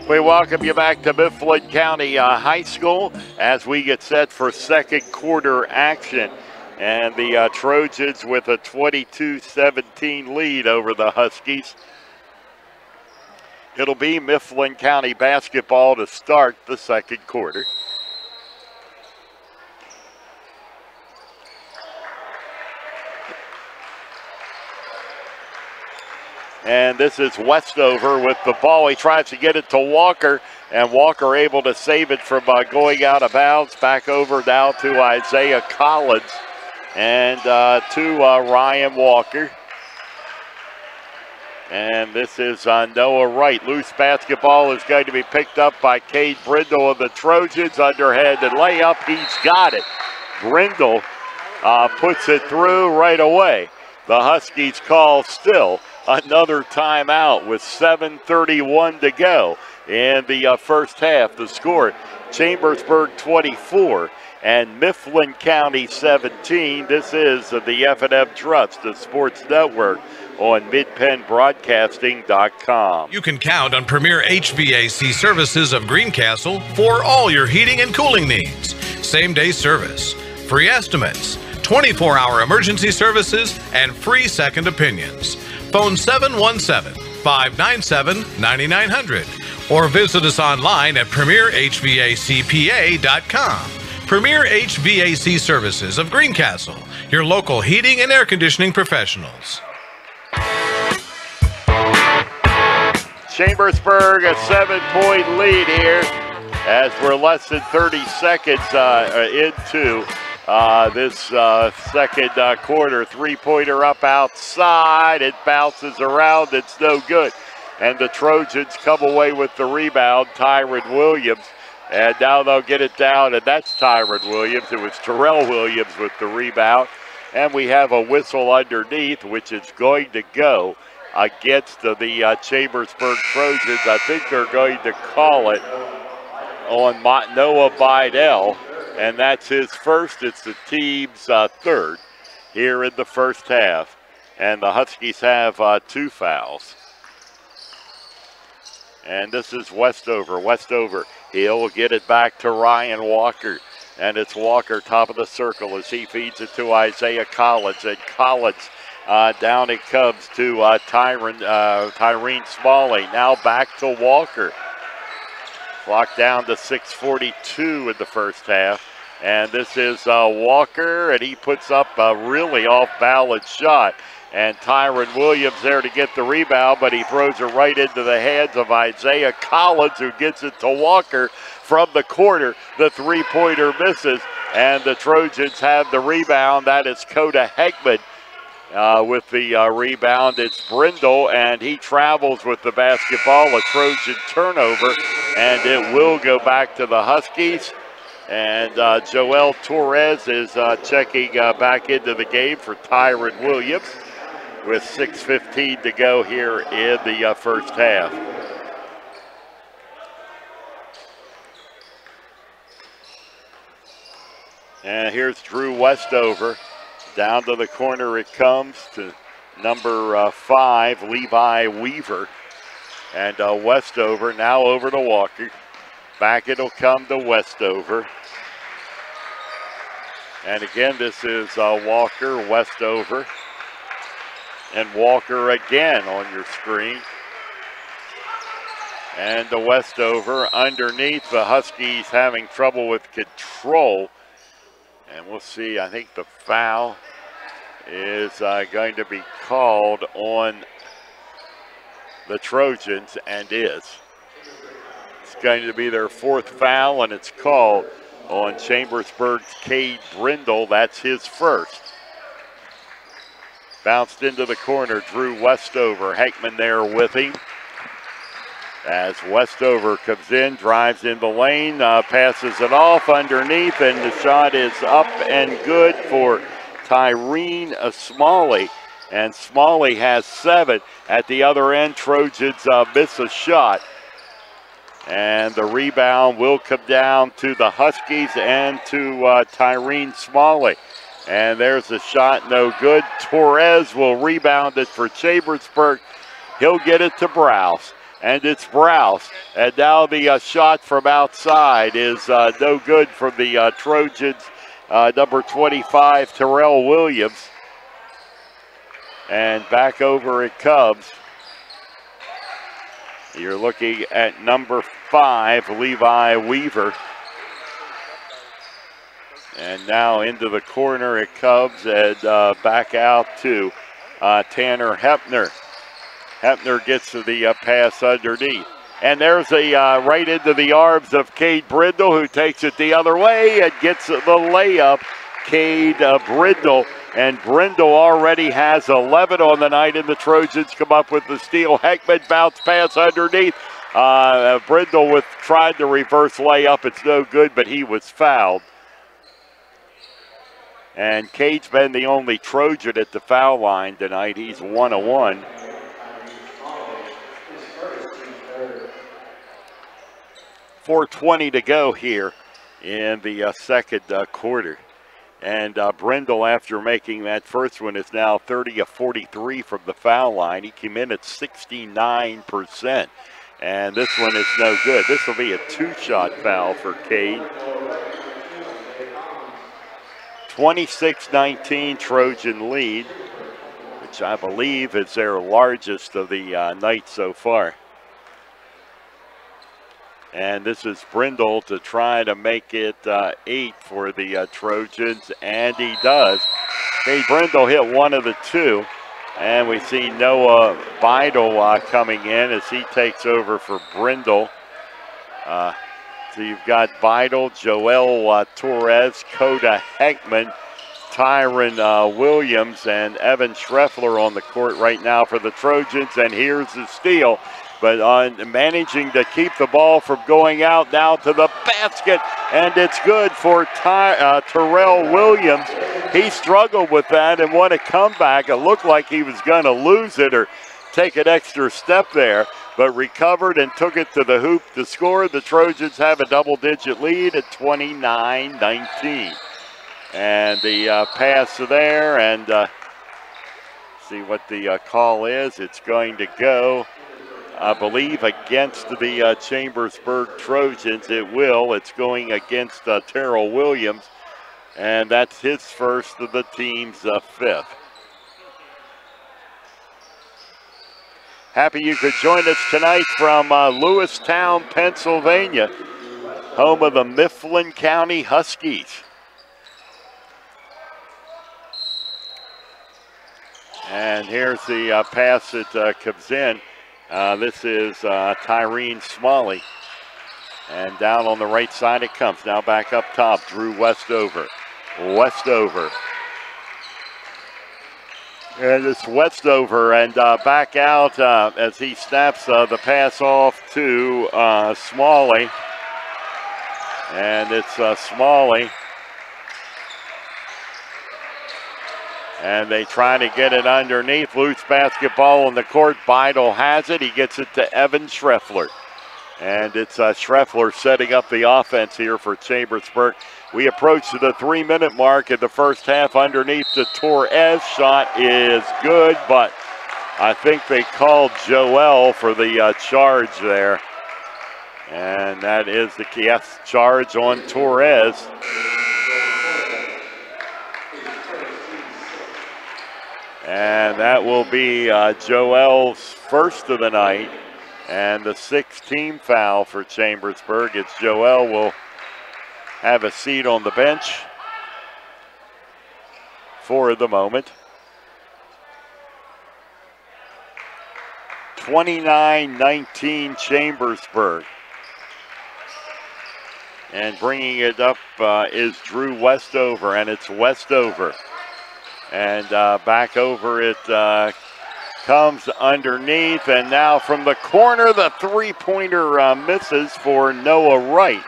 We welcome you back to Mifflin County High School as we get set for second quarter action. And the Trojans with a 22-17 lead over the Huskies. It'll be Mifflin County basketball to start the second quarter. And this is Westover with the ball. He tries to get it to Walker, and Walker able to save it from going out of bounds. Back over now to Isaiah Collins and to Ryan Walker. And this is Noah Wright. Loose basketball is going to be picked up by Cade Brindle of the Trojans. Underhanded layup. He's got it. Brindle puts it through right away. The Huskies call still another timeout with 7:31 to go in the first half. The score, Chambersburg 24 and Mifflin County 17. This is the F&M Trust, the Sports Network, on midpenbroadcasting.com. You can count on Premier HVAC Services of Greencastle for all your heating and cooling needs. Same-day service, free estimates, 24-hour emergency services, and free second opinions. Phone 717-597-9900 or visit us online at premierhvacpa.com. Premier HVAC Services of Greencastle, your local heating and air conditioning professionals. Chambersburg a 7-point lead here as we're less than 30 seconds into this second quarter. Three-pointer up outside. It bounces around. It's no good. And the Trojans come away with the rebound. Tyron Williams. And now they'll get it down, and that's Tyron Williams. It was Terrell Williams with the rebound. And we have a whistle underneath, which is going to go against the Chambersburg Trojans. I think they're going to call it on Noah Bidell. And that's his first. It's the team's third here in the first half. And the Huskies have 2 fouls. And this is Westover. Westover, he'll get it back to Ryan Walker. And it's Walker, top of the circle, as he feeds it to Isaiah Collins. And Collins, down it comes to Tyreen Smalley. Now back to Walker. Clock down to 6:42 in the first half. And this is Walker, and he puts up a really off-balance shot. And Tyron Williams there to get the rebound, but he throws it right into the hands of Isaiah Collins, who gets it to Walker from the corner. The three-pointer misses, and the Trojans have the rebound. That is Coda Hegman. With the rebound, it's Brindle, and he travels with the basketball. A Trojan turnover, and it will go back to the Huskies. And Joel Torres is checking back into the game for Tyron Williams with 6:15 to go here in the first half. And here's Drew Westover. Down to the corner it comes to number 5, Levi Weaver. And Westover now over to Walker. Back it'll come to Westover. And again, this is Walker, Westover, and Walker again on your screen. And the Westover underneath. The Huskies having trouble with control. And we'll see, I think the foul is going to be called on the Trojans, and is. It's going to be their 4th foul, and it's called on Chambersburg's Cade Brindle. That's his first. Bounced into the corner, Drew Westover. Heckman there with him. As Westover comes in, drives in the lane, passes it off underneath, and the shot is up and good for Tyreen Smalley. And Smalley has 7. At the other end, Trojans miss a shot. And the rebound will come down to the Huskies and to Tyreen Smalley. And there's a shot, no good. Torres will rebound it for Chambersburg. He'll get it to Browse. And it's Browse. And now the shot from outside is no good from the Trojans. Number 25, Terrell Williams. And back over it comes. You're looking at number 5, Levi Weaver. And now into the corner it comes, and back out to Tanner Hepner. Hepner gets to the pass underneath. And there's a right into the arms of Cade Brindle, who takes it the other way and gets the layup. Cade Brindle. And Brindle already has 11 on the night, and the Trojans come up with the steal. Heckman bounce pass underneath. Brindle tried to reverse layup. It's no good, but he was fouled. And Cade's been the only Trojan at the foul line tonight. He's 1-1. .420 to go here in the second quarter. And Brindle, after making that first one, is now 30 of 43 from the foul line. He came in at 69%. And this one is no good. This will be a 2-shot foul for Cade. 26-19 Trojan lead, which I believe is their largest of the night so far. And this is Brindle to try to make it 8 for the Trojans, and he does. Cade Brindle hit one of the 2, and we see Noah Beidel coming in as he takes over for Brindle. So you've got Beidel, Joel Torres, Coda Heckman, Tyron Williams, and Evan Schreffler on the court right now for the Trojans, and here's the steal. But on managing to keep the ball from going out now to the basket, and it's good for Terrell Williams. He struggled with that, and what a comeback. It looked like he was going to lose it or take an extra step there, but recovered and took it to the hoop to score. The Trojans have a double-digit lead at 29-19. And the pass there, and see what the call is. It's going to go, I believe, against the Chambersburg Trojans. It will. It's going against Terrell Williams, and that's his first of the team's 5th. Happy you could join us tonight from Lewistown, Pennsylvania, home of the Mifflin County Huskies. And here's the pass that comes in. This is Tyreen Smalley. And down on the right side it comes. Now back up top, Drew Westover. Westover. And it's Westover, and back out as he snaps the pass off to Smalley. And it's Smalley. And they try to get it underneath. Loose basketball on the court. Beidel has it. He gets it to Evan Schreffler. And it's Schreffler setting up the offense here for Chambersburg. We approach the 3-minute mark in the first half underneath the Torres. Shot is good, but I think they called Joel for the charge there. And that is the charge on Torres. And that will be Joel's first of the night and the 6th team foul for Chambersburg. It's Joel will have a seat on the bench for the moment. 29-19 Chambersburg. And bringing it up is Drew Westover, and it's Westover. And back over it comes underneath, and now from the corner, the three-pointer misses for Noah Wright.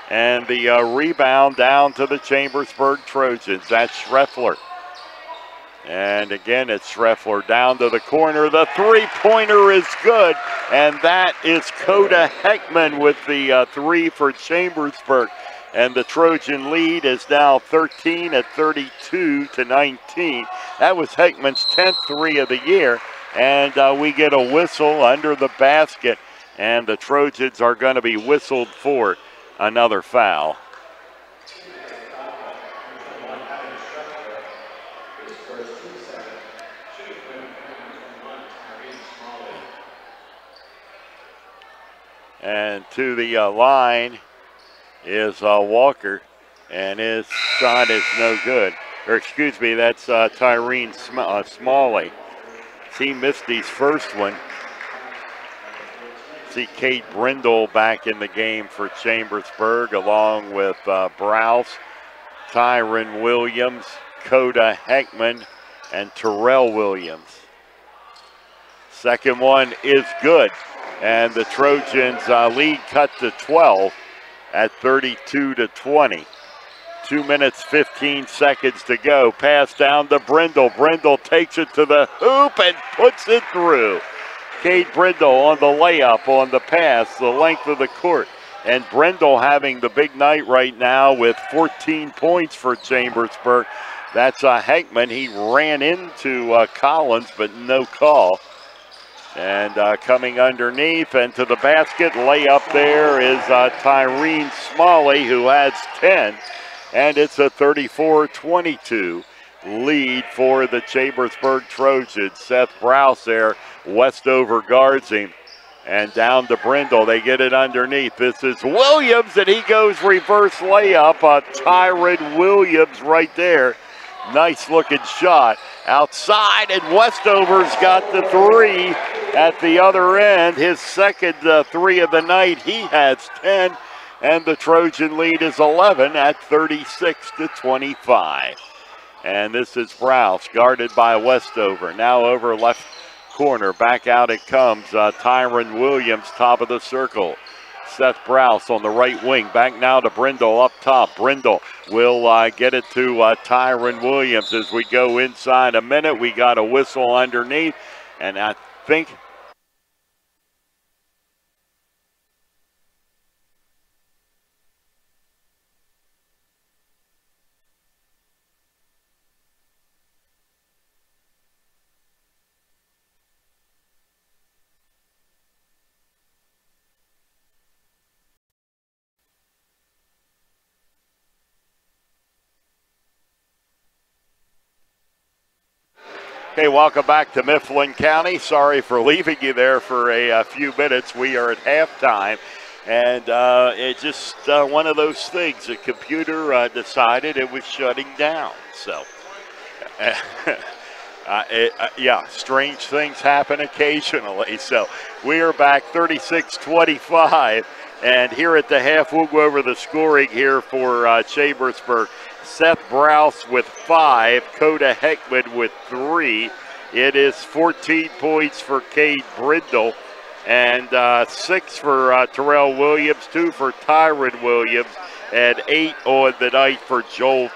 And the rebound down to the Chambersburg Trojans. That's Schreffler. And again, it's Schreffler down to the corner. The three-pointer is good, and that is Coda Heckman with the 3 for Chambersburg. And the Trojan lead is now 13 at 32 to 19. That was Heckman's 10th 3 of the year. And we get a whistle under the basket. And the Trojans are going to be whistled for another foul. And to the line is Walker, and his shot is no good. Or excuse me, that's Tyrene Smalley. He missed his first one. See Kate Brindle back in the game for Chambersburg, along with Browse, Tyron Williams, Coda Heckman, and Terrell Williams. Second one is good, and the Trojans lead cut to 12 at 32 to 20. 2 minutes, 15 seconds to go. Pass down to Brindle. Brindle takes it to the hoop and puts it through. Kate Brindle on the layup, on the pass, the length of the court. And Brindle having the big night right now with 14 points for Chambersburg. That's Heckman. He ran into Collins, but no call. And coming underneath and to the basket, layup there is Tyrene Smalley, who has 10. And it's a 34-22 lead for the Chambersburg Trojans. Seth Browse there, Westover guards him. And down to Brindle, they get it underneath. This is Williams, and he goes reverse layup. Tyron Williams right there. Nice looking shot. Outside, and Westover's got the 3 at the other end. His second 3 of the night. He has 10. And the Trojan lead is 11 at 36 to 25. And this is Browse, guarded by Westover. Now over left corner, back out it comes. Tyron Williams, top of the circle. Seth Browse on the right wing. Back now to Brindle up top. Brindle will get it to Tyron Williams as we go inside a minute. We got a whistle underneath, and I think Okay, welcome back to Mifflin County. Sorry for leaving you there for a few minutes. We are at halftime, and it's just one of those things. The computer decided it was shutting down. So, yeah, strange things happen occasionally. So we are back 36-25, and here at the half, we'll go over the scoring here for Chambersburg. Seth Browse with 5, Coda Heckman with 3. It is 14 points for Cade Brindle, and 6 for Terrell Williams, 2 for Tyron Williams, and 8 on the night for Joel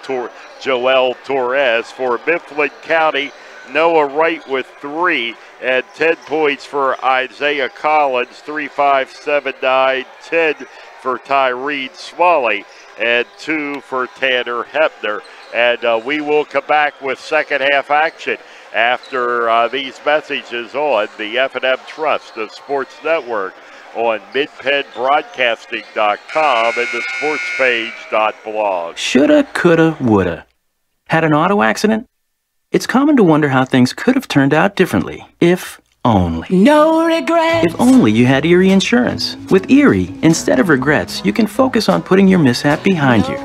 Torres. For Mifflin County, Noah Wright with 3, and 10 points for Isaiah Collins, 3, 5, 7, 9, 10 for Tyreen Smalley, and 2 for Tanner Hepner. And we will come back with second half action after these messages on the F&M Trust, the Sports Network, on midpenbroadcasting.com and the sportspage.blog. Shoulda, coulda, woulda. Had an auto accident? It's common to wonder how things could have turned out differently, if only. No regrets. If only you had Erie Insurance. With Erie, instead of regrets, you can focus on putting your mishap behind you.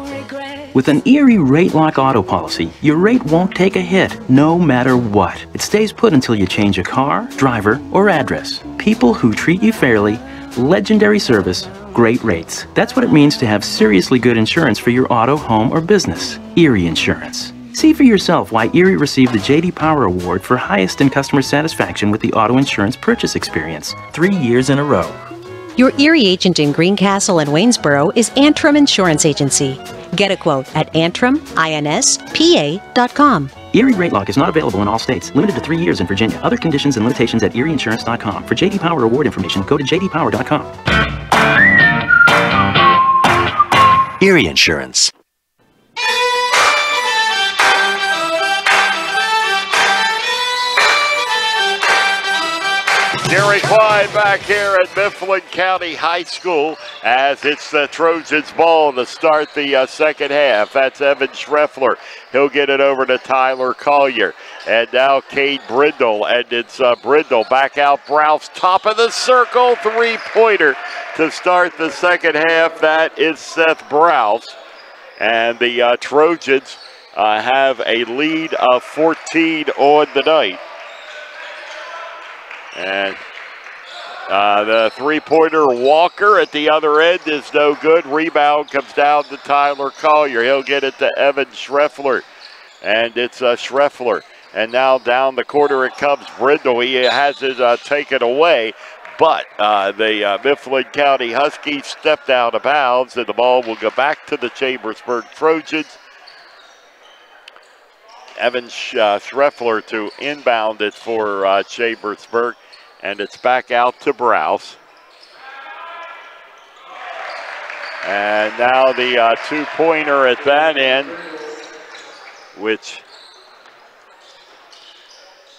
With an Erie Rate Lock auto policy, your rate won't take a hit, no matter what. It stays put until you change a car, driver, or address. People who treat you fairly, legendary service, great rates. That's what it means to have seriously good insurance for your auto, home, or business. Erie Insurance. See for yourself why Erie received the J.D. Power Award for highest in customer satisfaction with the auto insurance purchase experience 3 years in a row. Your Erie agent in Greencastle and Waynesboro is Antrim Insurance Agency. Get a quote at AntrimInspa.com. Erie Rate Lock is not available in all states. Limited to 3 years in Virginia. Other conditions and limitations at ErieInsurance.com. For J.D. Power Award information, go to jdpower.com. Erie Insurance. Jerry Klein back here at Mifflin County High School as it's the Trojans' ball to start the second half. That's Evan Schreffler. He'll get it over to Tyler Collier. And now Cade Brindle, and it's Brindle back out. Browse, top of the circle, three-pointer to start the second half. That is Seth Browse. And the Trojans have a lead of 14 on the night. And the three-pointer Walker at the other end is no good. Rebound comes down to Tyler Collier. He'll get it to Evan Schreffler. And it's Schreffler. And now down the corner it comes Brindle. He has it taken away. But the Mifflin County Huskies stepped out of bounds, and the ball will go back to the Chambersburg Trojans. Evan Schreffler to inbound it for Chambersburg. And it's back out to Browse. And now the two-pointer at that end, which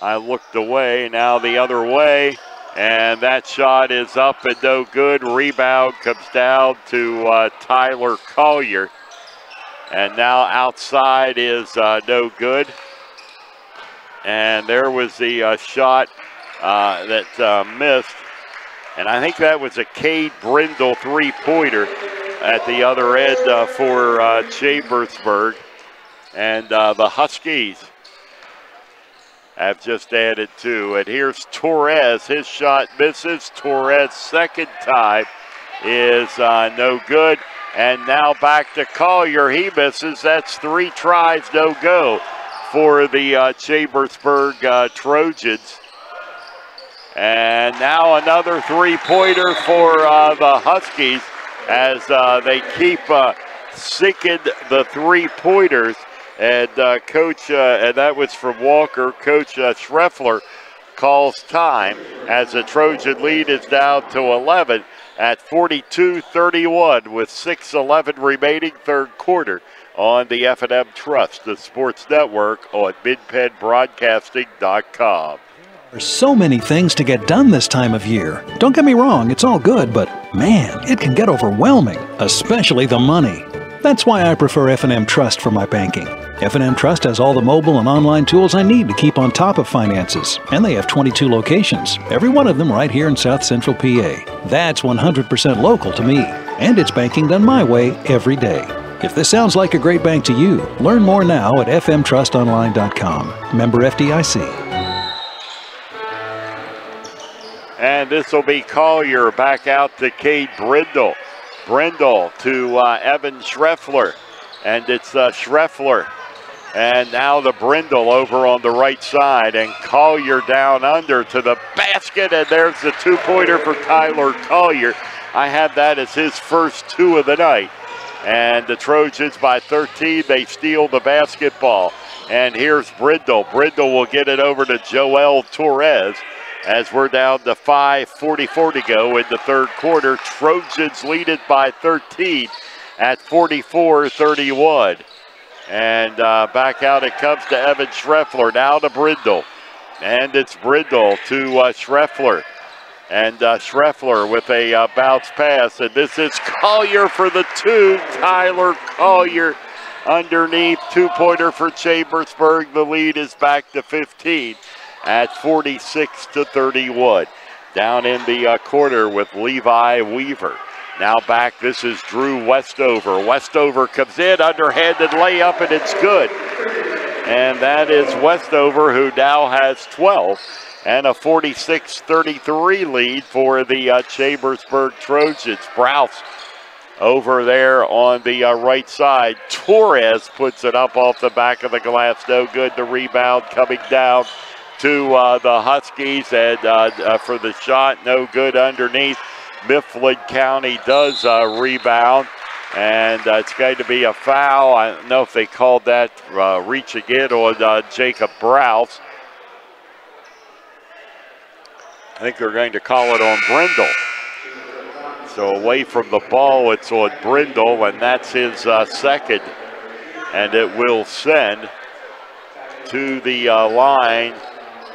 I looked away, now the other way. And that shot is up and no good. Rebound comes down to Tyler Collier. And now outside is no good. And there was the shot that missed. And I think that was a Cade Brindle three-pointer at the other end for Chambersburg. And the Huskies have just added 2. And here's Torres. His shot misses. Torres' second time is no good. And now back to Collier. He misses. That's 3 tries, no go for the Chambersburg Trojans. And now another three-pointer for the Huskies as they keep sinking the three-pointers. And Coach, and that was from Walker, Coach Schreffler calls time as the Trojan lead is down to 11 at 42-31 with 6:11 remaining third quarter on the F&M Trust, the Sports Network on midpenbroadcasting.com. There's so many things to get done this time of year. Don't get me wrong, it's all good, but man, it can get overwhelming, especially the money. That's why I prefer F&M Trust for my banking. F&M Trust has all the mobile and online tools I need to keep on top of finances, and they have 22 locations, every one of them right here in South Central PA. That's 100% local to me, and it's banking done my way every day. If this sounds like a great bank to you, learn more now at fmtrustonline.com. Member FDIC. And this will be Collier back out to Cade Brindle. Brindle to Evan Schreffler. And it's Schreffler. And now the Brindle over on the right side. And Collier down under to the basket. And there's the two-pointer for Tyler Collier. I have that as his first 2 of the night. And the Trojans by 13, they steal the basketball. And here's Brindle. Brindle will get it over to Joel Torres as we're down to 5:44 to go in the third quarter. Trojans lead it by 13 at 44-31. And back out it comes to Evan Schreffler. Now to Brindle. And it's Brindle to Schreffler. And Schreffler with a bounce pass. And this is Collier for the two. Tyler Collier underneath. Two-pointer for Chambersburg. The lead is back to 15 at 46-31. Down in the corner with Levi Weaver. Now back, this is Drew Westover. Westover comes in, underhanded layup, and it's good. And that is Westover, who now has 12. And a 46-33 lead for the Chambersburg Trojans. Browse over there on the right side. Torres puts it up off the back of the glass. No good. The rebound coming down to the Huskies. And for the shot, no good underneath. Mifflin County does rebound. And it's going to be a foul. I don't know if they called that reaching in on Jacob Browse. I think they're going to call it on Brindle. So away from the ball, it's on Brindle, and that's his second. And it will send to the line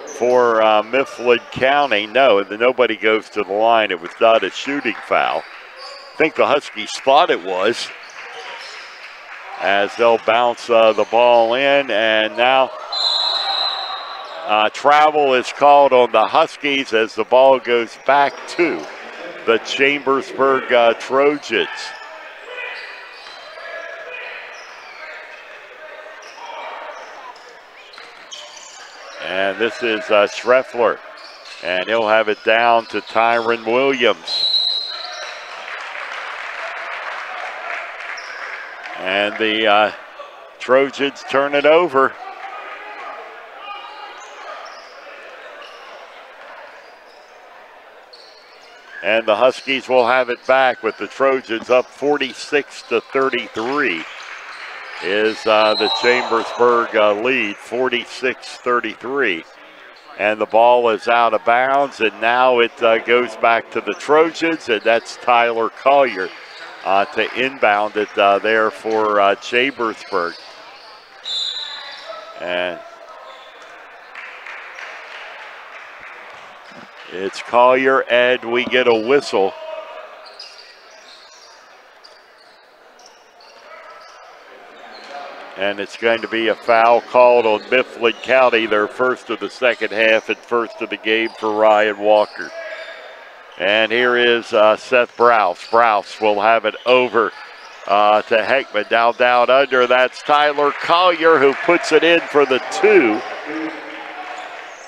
for Mifflin County. No, nobody goes to the line. It was not a shooting foul. I think the Huskies thought it was, as they'll bounce the ball in, and now travel is called on the Huskies as the ball goes back to the Chambersburg Trojans. And this is Schreffler, and he'll have it down to Tyron Williams. And the Trojans turn it over. And the Huskies will have it back with the Trojans up 46-33 is the Chambersburg lead, 46-33. And the ball is out of bounds, and now it goes back to the Trojans, and that's Tyler Collier to inbound it there for Chambersburg. And it's Collier, and we get a whistle. And it's going to be a foul called on Mifflin County, their first of the second half and first of the game for Ryan Walker. And here is Seth Browse. Browse will have it over to Heckman. Down under. That's Tyler Collier who puts it in for the two.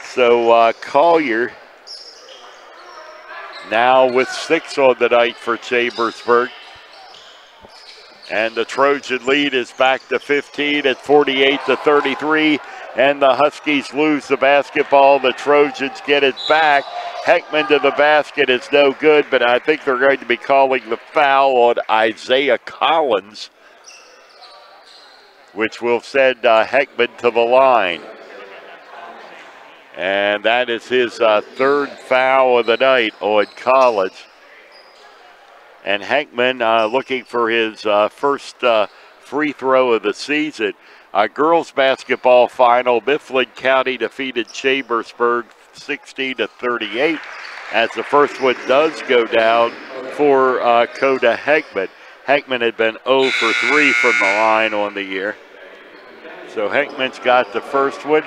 So Collier now with 6 on the night for Chambersburg. And the Trojan lead is back to 15 at 48-33. And the Huskies lose the basketball. The Trojans get it back. Heckman to the basket is no good, but I think they're going to be calling the foul on Isaiah Collins, which will send Heckman to the line. And that is his third foul of the night on Collins. And Heckman looking for his first free throw of the season. Girls basketball final, Mifflin County defeated Chambersburg 60-38. As the first one does go down for Coda Heckman. Heckman had been 0 for 3 from the line on the year. So Heckman's got the first one.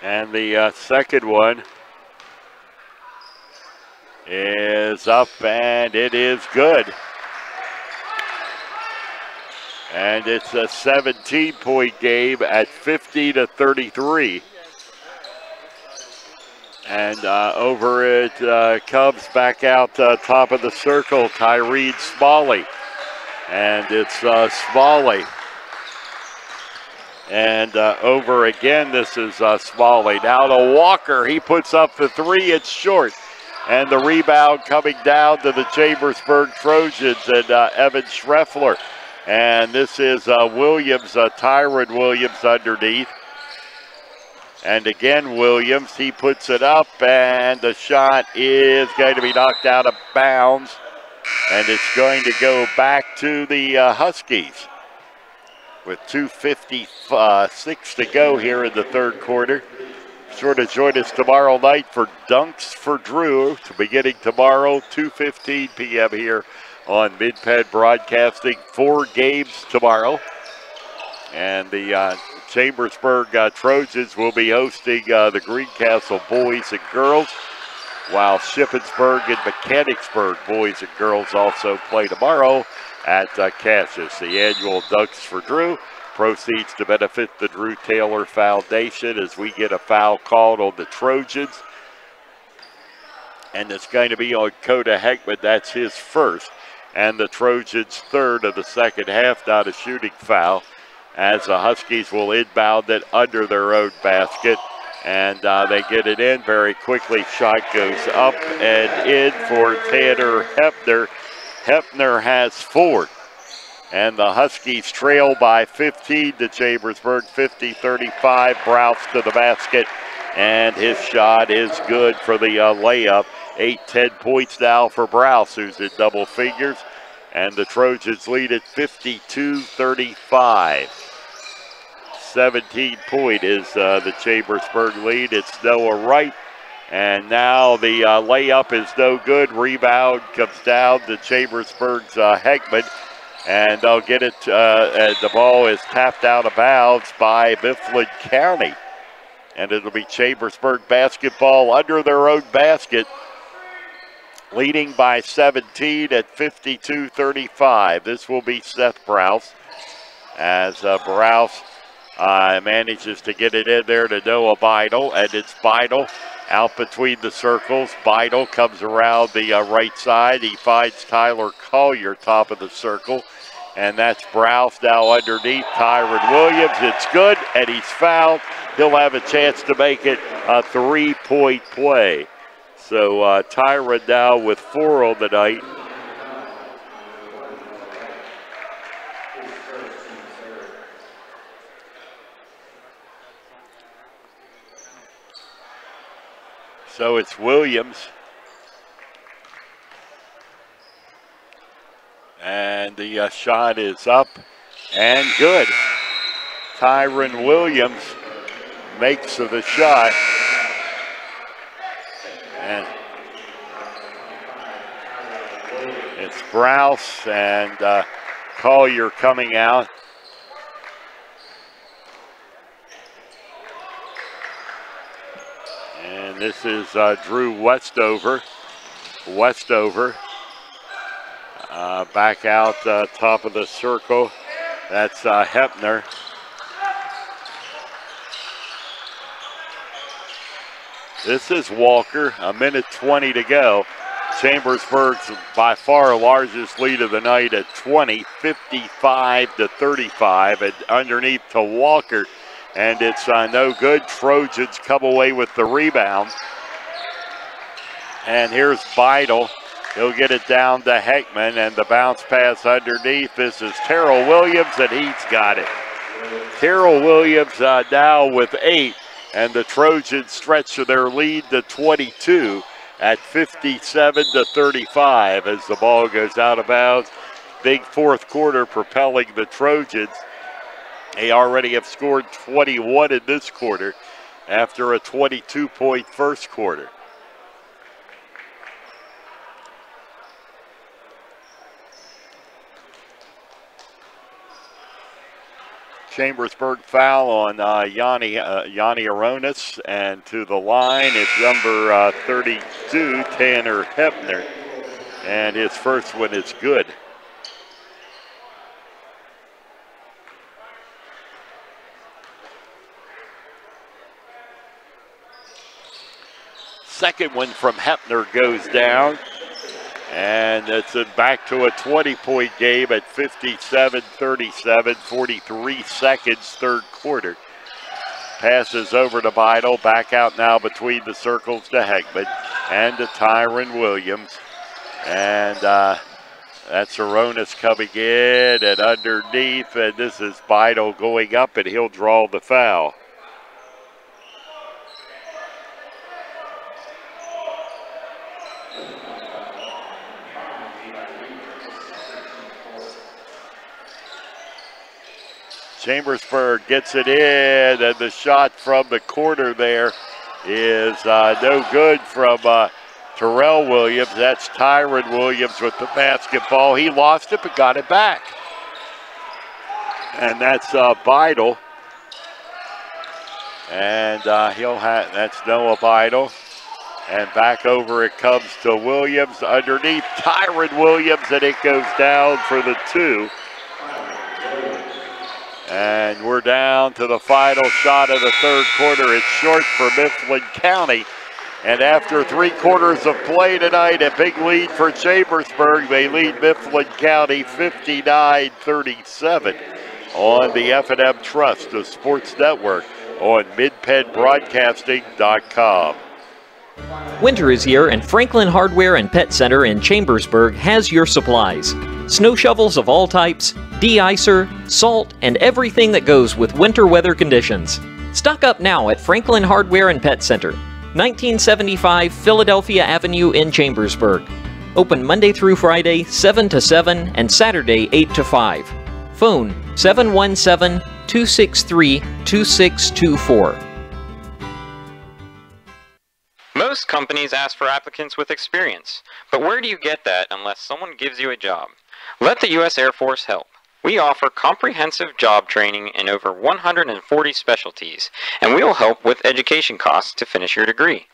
And the second one is up, and it is good. And it's a 17-point game at 50-33. And over it comes back out top of the circle, Tyree Smalley. And it's Smalley. And over again, this is Smalley. Now to Walker. He puts up the three. It's short. And the rebound coming down to the Chambersburg Trojans. And Evan Schreffler And this is Williams, Tyron Williams underneath. And again, Williams, he puts it up, and the shot is going to be knocked out of bounds. And it's going to go back to the Huskies with 2:56 to go here in the third quarter. Sure to join us tomorrow night for Dunks for Drew, beginning tomorrow, 2:15 p.m. here on Mid-Penn Broadcasting. 4 games tomorrow. And the Chambersburg Trojans will be hosting the Greencastle boys and girls, while Shippensburg and Mechanicsburg boys and girls also play tomorrow at Cassius. The annual Dunks for Drew proceeds to benefit the Drew Taylor Foundation as we get a foul called on the Trojans. And it's going to be on Coda Heckman. That's his first. And the Trojans' third of the second half, not a shooting foul, as the Huskies will inbound it under their own basket. And they get it in very quickly. Shot goes up and in for Tanner Hepner. Hepner has 4. And the Huskies trail by 15 to Chambersburg, 50-35. Browse to the basket, and his shot is good for the layup. 8-10 points now for Browse, who's in double figures. And the Trojans lead at 52-35. 17-point is the Chambersburg lead. It's Noah Wright. And now the layup is no good. Rebound comes down to Chambersburg's Heckman. And they'll get it, and the ball is tapped out of bounds by Mifflin County. And it'll be Chambersburg basketball under their own basket, leading by 17 at 52-35. This will be Seth Browse, as Browse manages to get it in there to Noah Beidel, and it's Beidel out between the circles. Beidel comes around the right side. He finds Tyler Collier, top of the circle, and that's Browse now underneath Tyron Williams. It's good, and he's fouled. He'll have a chance to make it a 3-point play. So Tyron now with 4 on the night. So it's Williams. And the shot is up and good. Tyron Williams makes the shot. And it's Browse and Collier coming out. And this is Drew Westover. Back out top of the circle. That's Hepner. This is Walker. 1:20 to go. Chambersburg's by far largest lead of the night at 20, 55-35, and underneath to Walker. And it's no good. Trojans come away with the rebound. And here's Beidel. He'll get it down to Heckman, and the bounce pass underneath. This is Terrell Williams, and he's got it. Terrell Williams now with 8, and the Trojans stretch their lead to 22 at 57-35 as the ball goes out of bounds. Big fourth quarter propelling the Trojans. They already have scored 21 in this quarter after a 22-point first quarter. Chambersburg foul on Yanni Aronis, and to the line is number 32, Tanner Hepner, and his first one is good. Second one from Hepner goes down. And it's back to a 20-point game at 57-37, 43 seconds, third quarter. Passes over to Beidel, back out now between the circles to Heckman and to Tyron Williams. And That's Aronis coming in and underneath, and this is Beidel going up, and he'll draw the foul. Chambersburg gets it in, and the shot from the corner there is no good from Terrell Williams. That's Tyron Williams with the basketball. He lost it but got it back. And that's Beidel. And that's Noah Beidel. And back over it comes to Williams underneath Tyron Williams, and it goes down for the 2. And we're down to the final shot of the third quarter. It's short for Mifflin County. And after 3 quarters of play tonight, a big lead for Chambersburg. They lead Mifflin County 59-37 on the F&M Trust, the sports network, on midpenbroadcasting.com. Winter is here, and Franklin Hardware and Pet Center in Chambersburg has your supplies. Snow shovels of all types, de-icer, salt, and everything that goes with winter weather conditions. Stock up now at Franklin Hardware and Pet Center, 1975 Philadelphia Avenue in Chambersburg. Open Monday through Friday, 7 to 7, and Saturday, 8 to 5. Phone 717-263-2624. Most companies ask for applicants with experience, but where do you get that unless someone gives you a job? Let the U.S. Air Force help. We offer comprehensive job training in over 140 specialties, and we will help with education costs to finish your degree.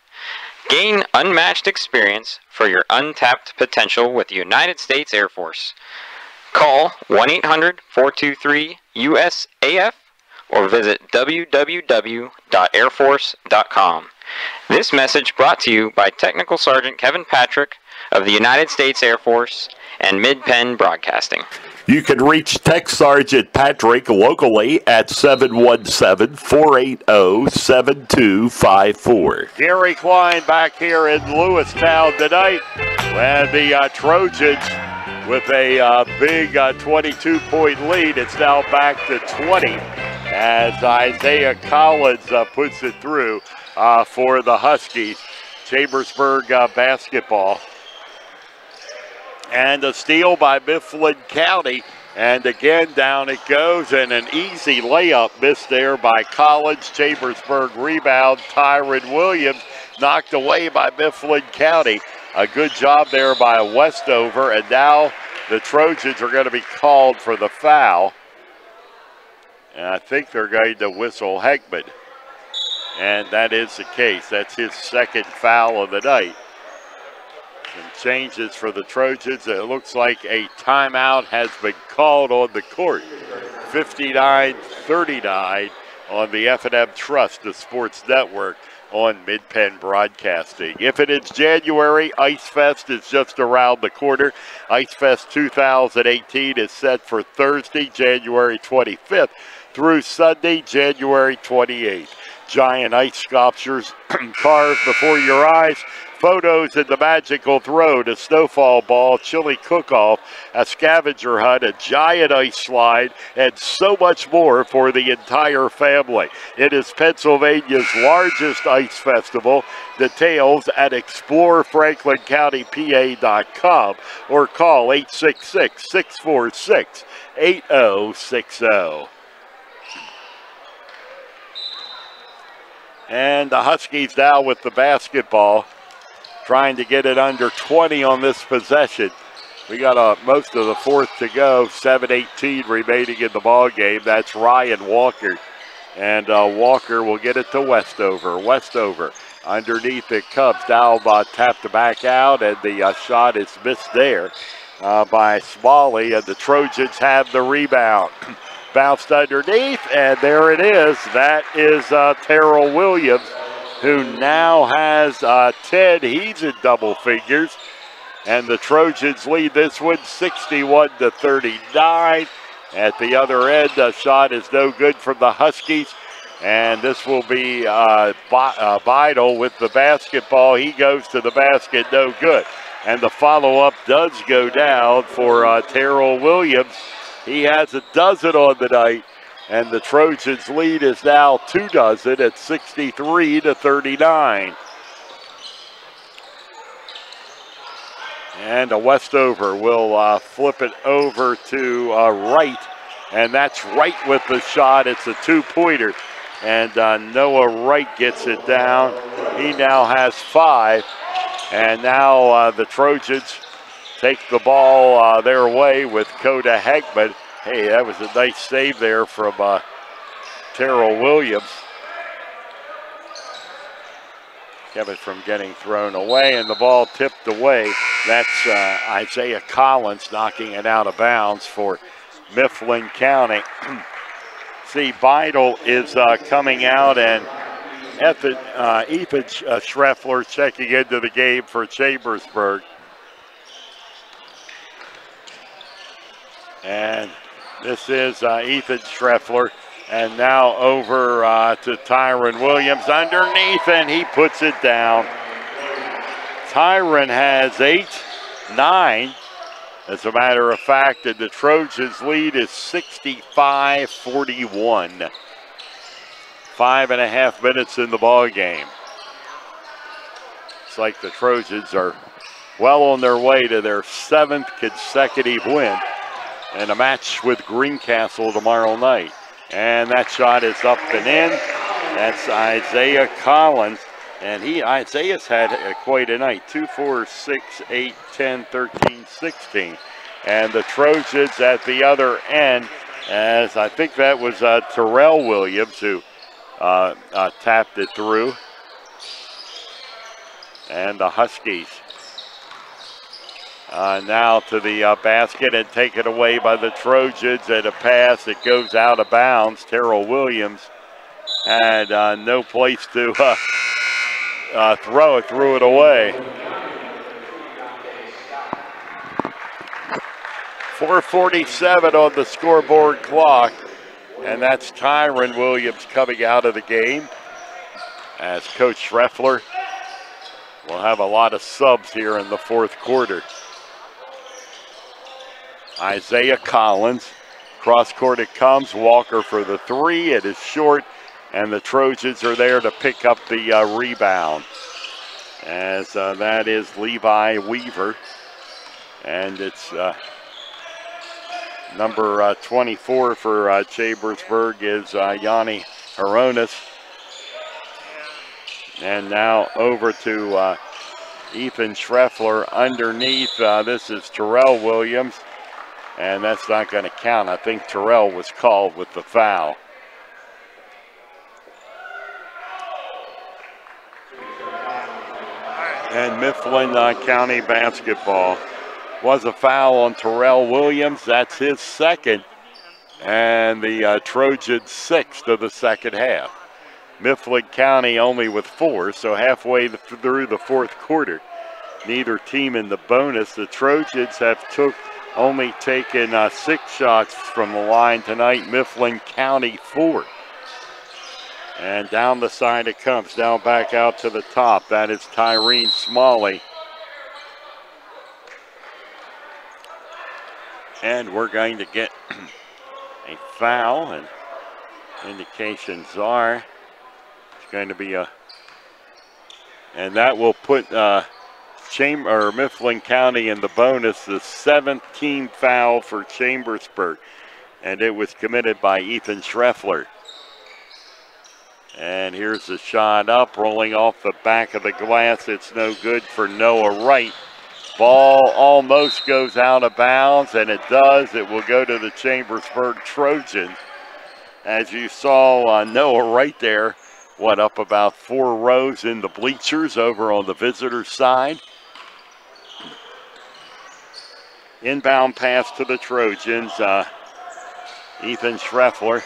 Gain unmatched experience for your untapped potential with the United States Air Force. Call 1-800-423-USAF or visit www.airforce.com. This message brought to you by Technical Sergeant Kevin Patrick of the United States Air Force and Mid-Penn Broadcasting. You can reach Tech Sergeant Patrick locally at 717-480-7254. Gary Klein back here in Lewistown tonight, and the Trojans with a big 22-point lead. It's now back to 20 as Isaiah Collins puts it through for the Huskies. Chambersburg basketball. And a steal by Mifflin County. And again, down it goes. And an easy layup missed there by Collins. Chambersburg rebound. Tyron Williams knocked away by Mifflin County. A good job there by Westover. And now the Trojans are going to be called for the foul. And I think they're going to whistle Heckman. And that is the case. That's his second foul of the night. Some changes for the Trojans. It looks like a timeout has been called on the court. 59-39 on the F&M Trust, the sports network, on Mid-Penn Broadcasting. If it is January, Ice Fest is just around the corner. Ice Fest 2018 is set for Thursday, January 25th through Sunday, January 28th. Giant ice sculptures carved before your eyes. Photos in the magical throne, a snowfall ball, chili cook-off, a scavenger hunt, a giant ice slide, and so much more for the entire family. It is Pennsylvania's largest ice festival. Details at explorefranklincountypa.com or call 866-646-8060. And the Huskies now with the basketball, trying to get it under 20 on this possession. We got most of the fourth to go, 7:18 remaining in the ball game. That's Ryan Walker. And Walker will get it to Westover. Westover underneath it comes. Now tapped to back out, and the shot is missed there by Smalley, and the Trojans have the rebound. Bounced underneath, and there it is. That is Terrell Williams, who now has 10. He's in double figures. And the Trojans lead this one 61-39. At the other end, a shot is no good from the Huskies. And this will be Beidel with the basketball. He goes to the basket, no good. And the follow-up does go down for Terrell Williams. He has a dozen on the night, and the Trojans' lead is now 2 dozen at 63-39. And a Westover will flip it over to Wright, and that's Wright with the shot. It's a 2-pointer, and Noah Wright gets it down. He now has 5, and now the Trojans take the ball their way with Coda Hegman. Hey, that was a nice save there from Terrell Williams. Kept it from getting thrown away, and the ball tipped away. That's Isaiah Collins knocking it out of bounds for Mifflin County. See, Beidel is coming out, and Ethan Schreffler checking into the game for Chambersburg. And this is Ethan Schreffler. And now over to Tyron Williams underneath, and he puts it down. Tyron has 8, 9. As a matter of fact, and the Trojans' lead is 65-41. 5.5 minutes in the ball game. It's like the Trojans are well on their way to their 7th consecutive win and a match with Greencastle tomorrow night. And that shot is up and in. That's Isaiah Collins. And Isaiah's had quite a night. 2, 4, 6, 8, 10, 13, 16. And the Trojans at the other end, as I think that was Terrell Williams who tapped it through. And the Huskies now to the basket and taken away by the Trojans, and a pass that goes out of bounds. Terrell Williams had no place to throw it, threw it away. 4:47 on the scoreboard clock, and that's Tyron Williams coming out of the game as Coach Schreffler will have a lot of subs here in the 4th quarter. Isaiah Collins, cross court it comes, Walker for the 3, it is short, and the Trojans are there to pick up the rebound. As that is Levi Weaver, and it's number 24 for Chambersburg is Yanni Aronis. And now over to Ethan Schreffler underneath. This is Terrell Williams. And that's not going to count. I think Terrell was called with the foul. And Mifflin County basketball. Was a foul on Terrell Williams. That's his 2nd. And the Trojans' 6th of the 2nd half. Mifflin County only with 4, so halfway through the 4th quarter. Neither team in the bonus. The Trojans have only taken 6 shots from the line tonight. Mifflin County 4. And down the side it comes. Now back out to the top. That is Tyrene Smalley. And we're going to get a foul, and indications are it's going to be and that will put Mifflin County in the bonus, the 7th team foul for Chambersburg, and it was committed by Ethan Schreffler. And here's the shot up, rolling off the back of the glass. It's no good for Noah Wright. Ball almost goes out of bounds, and it does. It will go to the Chambersburg Trojans. As you saw, Noah Wright there, up about 4 rows in the bleachers over on the visitor side. Inbound pass to the Trojans. Ethan Schreffler.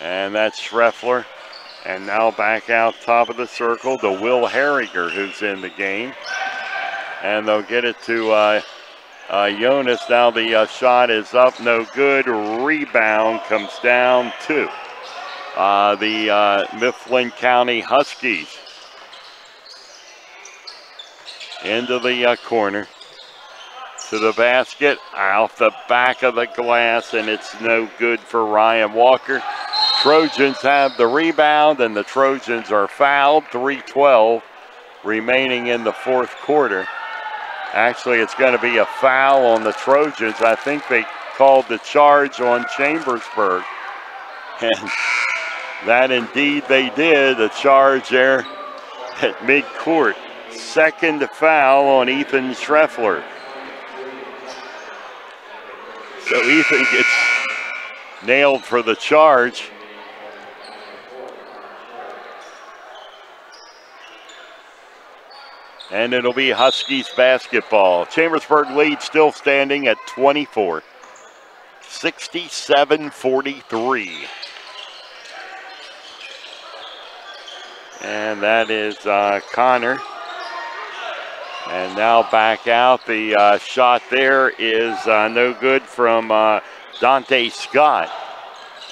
And that's Schreffler. And now back out top of the circle to Will Herringer, who's in the game. And they'll get it to Jonas. Now the shot is up, no good. Rebound comes down to the Mifflin County Huskies. into the corner. To the basket, off the back of the glass, and it's no good for Ryan Walker. Trojans have the rebound, and the Trojans are fouled. 3:12 remaining in the fourth quarter. Actually, it's going to be a foul on the Trojans. I think they called the charge on Chambersburg. And that indeed they did, a charge there at midcourt. Second foul on Ethan Schreffler. So Ethan gets nailed for the charge. And it'll be Huskies basketball. Chambersburg lead still standing at 24. 67-43. And that is Connor. And now back out. The shot there is no good from Dante Scott.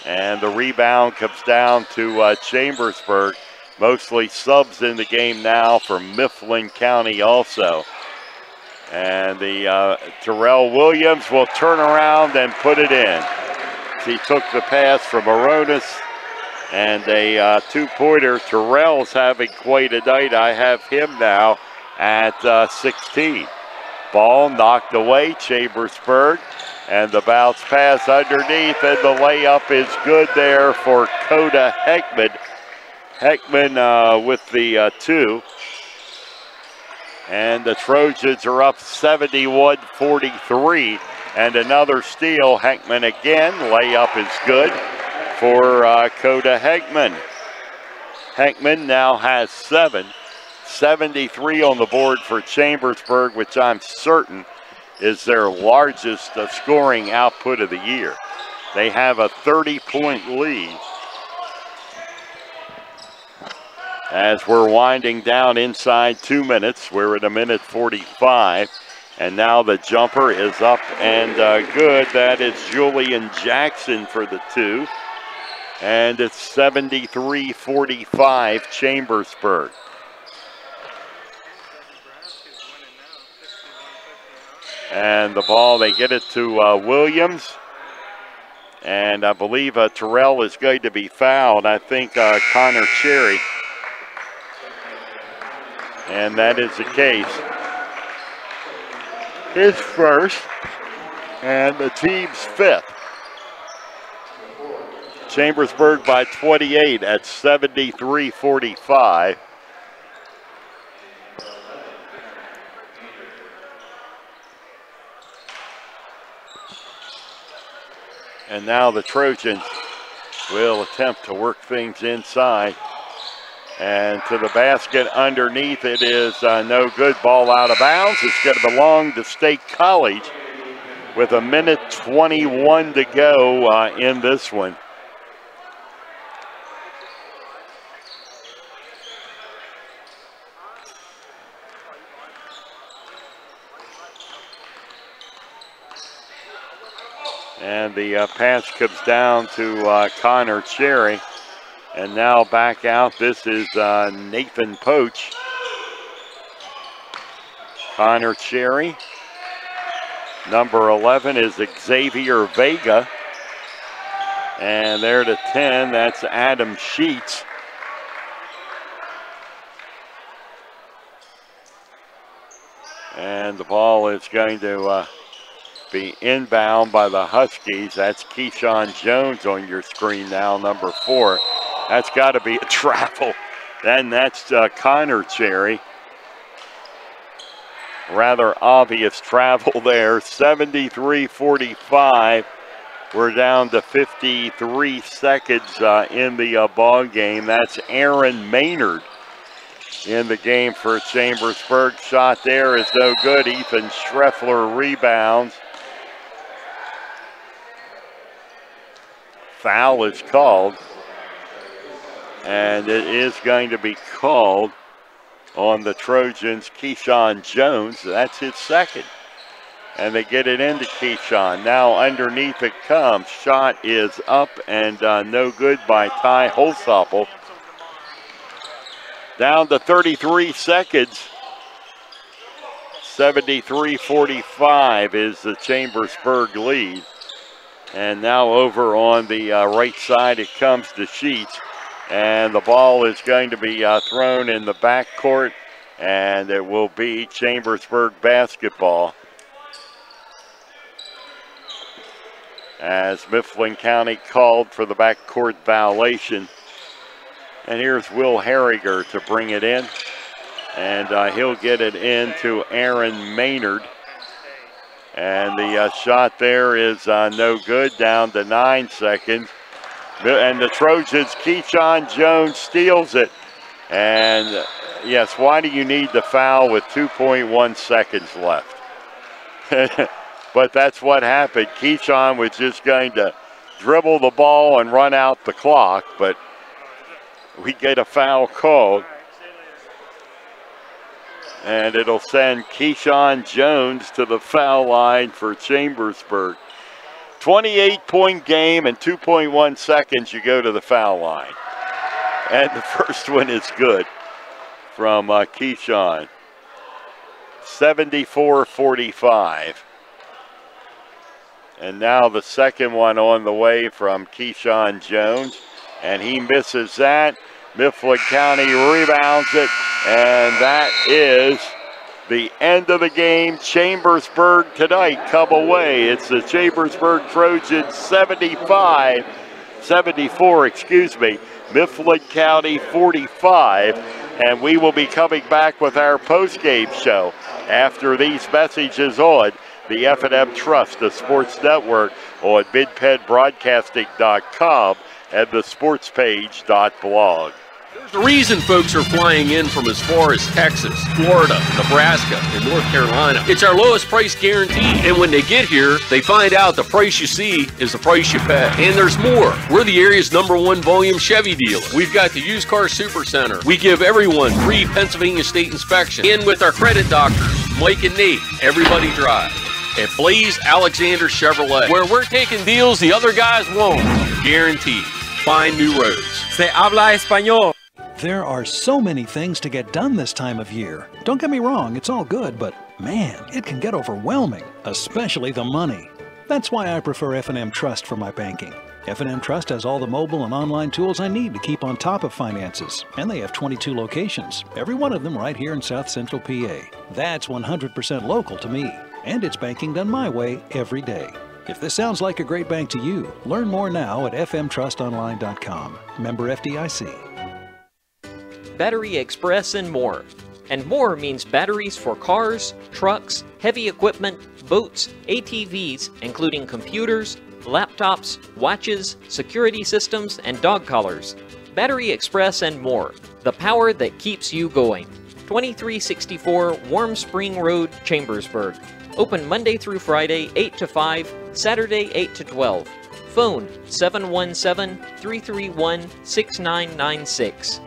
And the rebound comes down to Chambersburg. Mostly subs in the game now for Mifflin County also. And the Terrell Williams will turn around and put it in. He took the pass from Aronis. And a two-pointer. Terrell's having quite a night. I have him now at 16. Ball knocked away, Chambersburg, and the bounce pass underneath, and the layup is good there for Coda Heckman. Heckman with the two. And the Trojans are up 71-43, and another steal. Heckman again, layup is good for Coda Heckman. Heckman now has 7. 73 on the board for Chambersburg, which I'm certain is their largest scoring output of the year. They have a 30-point lead. As we're winding down inside 2 minutes, we're at 1:45, and now the jumper is up and good. That is Julian Jackson for the two, and it's 73-45 Chambersburg. And the ball, they get it to Williams. And I believe Terrell is going to be fouled. I think Connor Cherry. And that is the case. His first and the team's fifth. Chambersburg by 28 at 73-45. And now the Trojans will attempt to work things inside. And to the basket underneath, it is no good. Ball out of bounds. It's going to belong to State College with 1:21 to go in this one. And the pass comes down to Connor Cherry. And now back out, this is Nathan Poach. Connor Cherry. Number 11 is Xavier Vega. And there to 10, that's Adam Sheets. And the ball is going to be inbound by the Huskies. That's Keyshawn Jones on your screen now, number 4. That's got to be a travel. Then that's Connor Cherry. Rather obvious travel there. 73-45. We're down to 53 seconds in the ball game. That's Aaron Maynard in the game for Chambersburg. Shot there is no good. Ethan Schreffler rebounds. Foul is called. And it is going to be called on the Trojans. Keyshawn Jones, that's his second. And they get it into Keyshawn. Now underneath it comes. Shot is up and no good by Ty Holzapfel. Down to 33 seconds. 73-45 is the Chambersburg lead. And now over on the right side, it comes to Sheets. And the ball is going to be thrown in the backcourt, and it will be Chambersburg basketball. As Mifflin County called for the backcourt violation. And here's Will Harriger to bring it in. And he'll get it in to Aaron Maynard. And the shot there is no good, down to 9 seconds. And the Trojans, Keyshawn Jones steals it. And yes, why do you need the foul with 2.1 seconds left? But that's what happened. Keyshawn was just going to dribble the ball and run out the clock, but we get a foul called. And it'll send Keyshawn Jones to the foul line for Chambersburg. 28-point game and 2.1 seconds, you go to the foul line. And the first one is good from Keyshawn. 74-45. And now the second one on the way from Keyshawn Jones. And he misses that. Mifflin County rebounds it, and that is the end of the game. Chambersburg tonight come away. It's the Chambersburg Trojans 74, Mifflin County 45, and we will be coming back with our post-game show after these messages on the F&M Trust, the sports network, on midpenbroadcasting.com and the sportspage.blog. There's a reason folks are flying in from as far as Texas, Florida, Nebraska, and North Carolina. It's our lowest price guarantee. And when they get here, they find out the price you see is the price you pay. And there's more. We're the area's #1 volume Chevy dealer. We've got the Used Car Super Center. We give everyone free Pennsylvania State inspection. And with our credit doctors, Mike and Nate, everybody drive. At Blaze Alexander Chevrolet, where we're taking deals the other guys won't. Guaranteed. Find new roads. Se habla español. There are so many things to get done this time of year. Don't get me wrong, it's all good, but man, it can get overwhelming, especially the money. That's why I prefer F&M Trust for my banking. F&M Trust has all the mobile and online tools I need to keep on top of finances, and they have 22 locations, every one of them right here in South Central PA. That's 100% local to me, and it's banking done my way every day. If this sounds like a great bank to you, learn more now at fmtrustonline.com. Member FDIC. Battery Express and more. And more means batteries for cars, trucks, heavy equipment, boats, ATVs, including computers, laptops, watches, security systems, and dog collars. Battery Express and more. The power that keeps you going. 2364 Warm Spring Road, Chambersburg. Open Monday through Friday, 8 to 5, Saturday, 8 to 12. Phone 717-331-6996.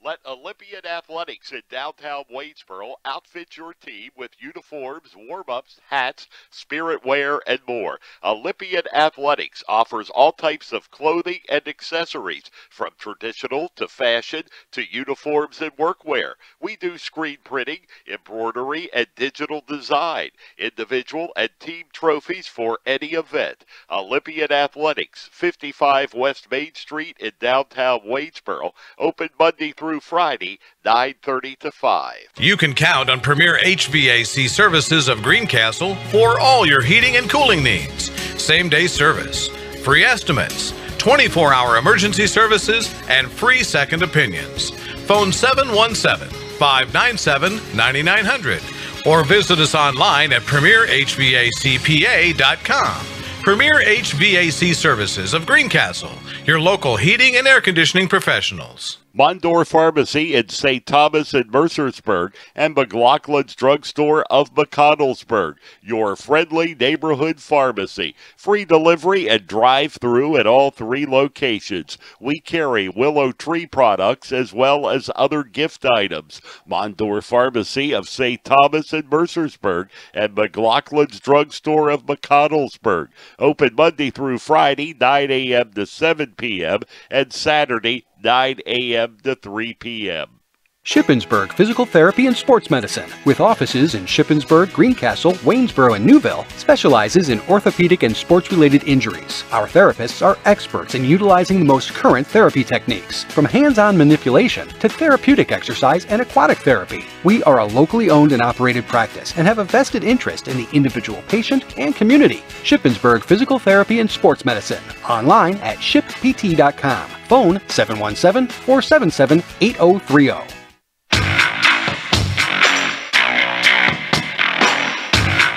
Let Olympian Athletics in downtown Waynesboro outfit your team with uniforms, warm-ups, hats, spirit wear, and more. Olympian Athletics offers all types of clothing and accessories, from traditional to fashion to uniforms and workwear. We do screen printing, embroidery, and digital design, individual and team trophies for any event. Olympian Athletics, 55 West Main Street in downtown Waynesboro, open Monday through Friday, 9:30 to 5. You can count on Premier HVAC Services of Greencastle for all your heating and cooling needs. Same-day service, free estimates, 24-hour emergency services, and free second opinions. Phone 717-597-9900 or visit us online at premierhvacpa.com. Premier HVAC Services of Greencastle, your local heating and air conditioning professionals. Mondor Pharmacy in St. Thomas and Mercersburg, and McLaughlin's Drugstore of McConnellsburg, your friendly neighborhood pharmacy. Free delivery and drive-through at all 3 locations. We carry Willow Tree products as well as other gift items. Mondor Pharmacy of St. Thomas and Mercersburg, and McLaughlin's Drugstore of McConnellsburg. Open Monday through Friday, 9 a.m. to 7 p.m., and Saturday, 9 a.m. to 3 p.m. Shippensburg Physical Therapy and Sports Medicine, with offices in Shippensburg, Greencastle, Waynesboro, and Newville, specializes in orthopedic and sports-related injuries. Our therapists are experts in utilizing the most current therapy techniques, from hands-on manipulation to therapeutic exercise and aquatic therapy. We are a locally owned and operated practice and have a vested interest in the individual patient and community. Shippensburg Physical Therapy and Sports Medicine, online at shippt.com. Phone 717-477-8030.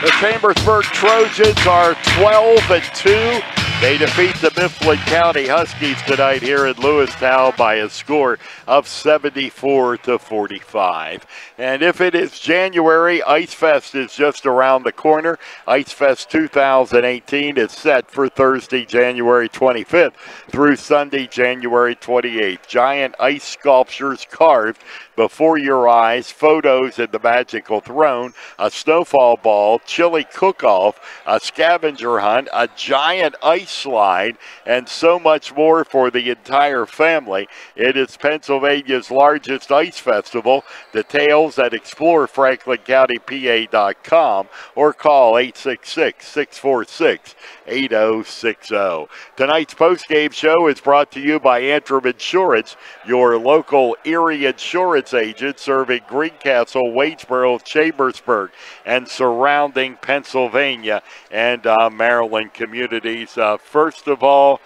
The Chambersburg Trojans are 12-2. They defeat the Mifflin County Huskies tonight here in Lewistown by a score of 74-45. And if it is January, Ice Fest is just around the corner. Ice Fest 2018 is set for Thursday, January 25th through Sunday, January 28th. Giant ice sculptures carved before your eyes, photos in the magical throne, a snowfall ball, chili cook-off, a scavenger hunt, a giant ice slide, and so much more for the entire family. It is Pennsylvania's largest ice festival. Details at explorefranklincountypa.com or call 866-646-8060. Tonight's postgame show is brought to you by Antrim Insurance, your local Erie insurance agent serving Greencastle, Waynesboro, Chambersburg, and surrounding Pennsylvania and Maryland communities. First of all,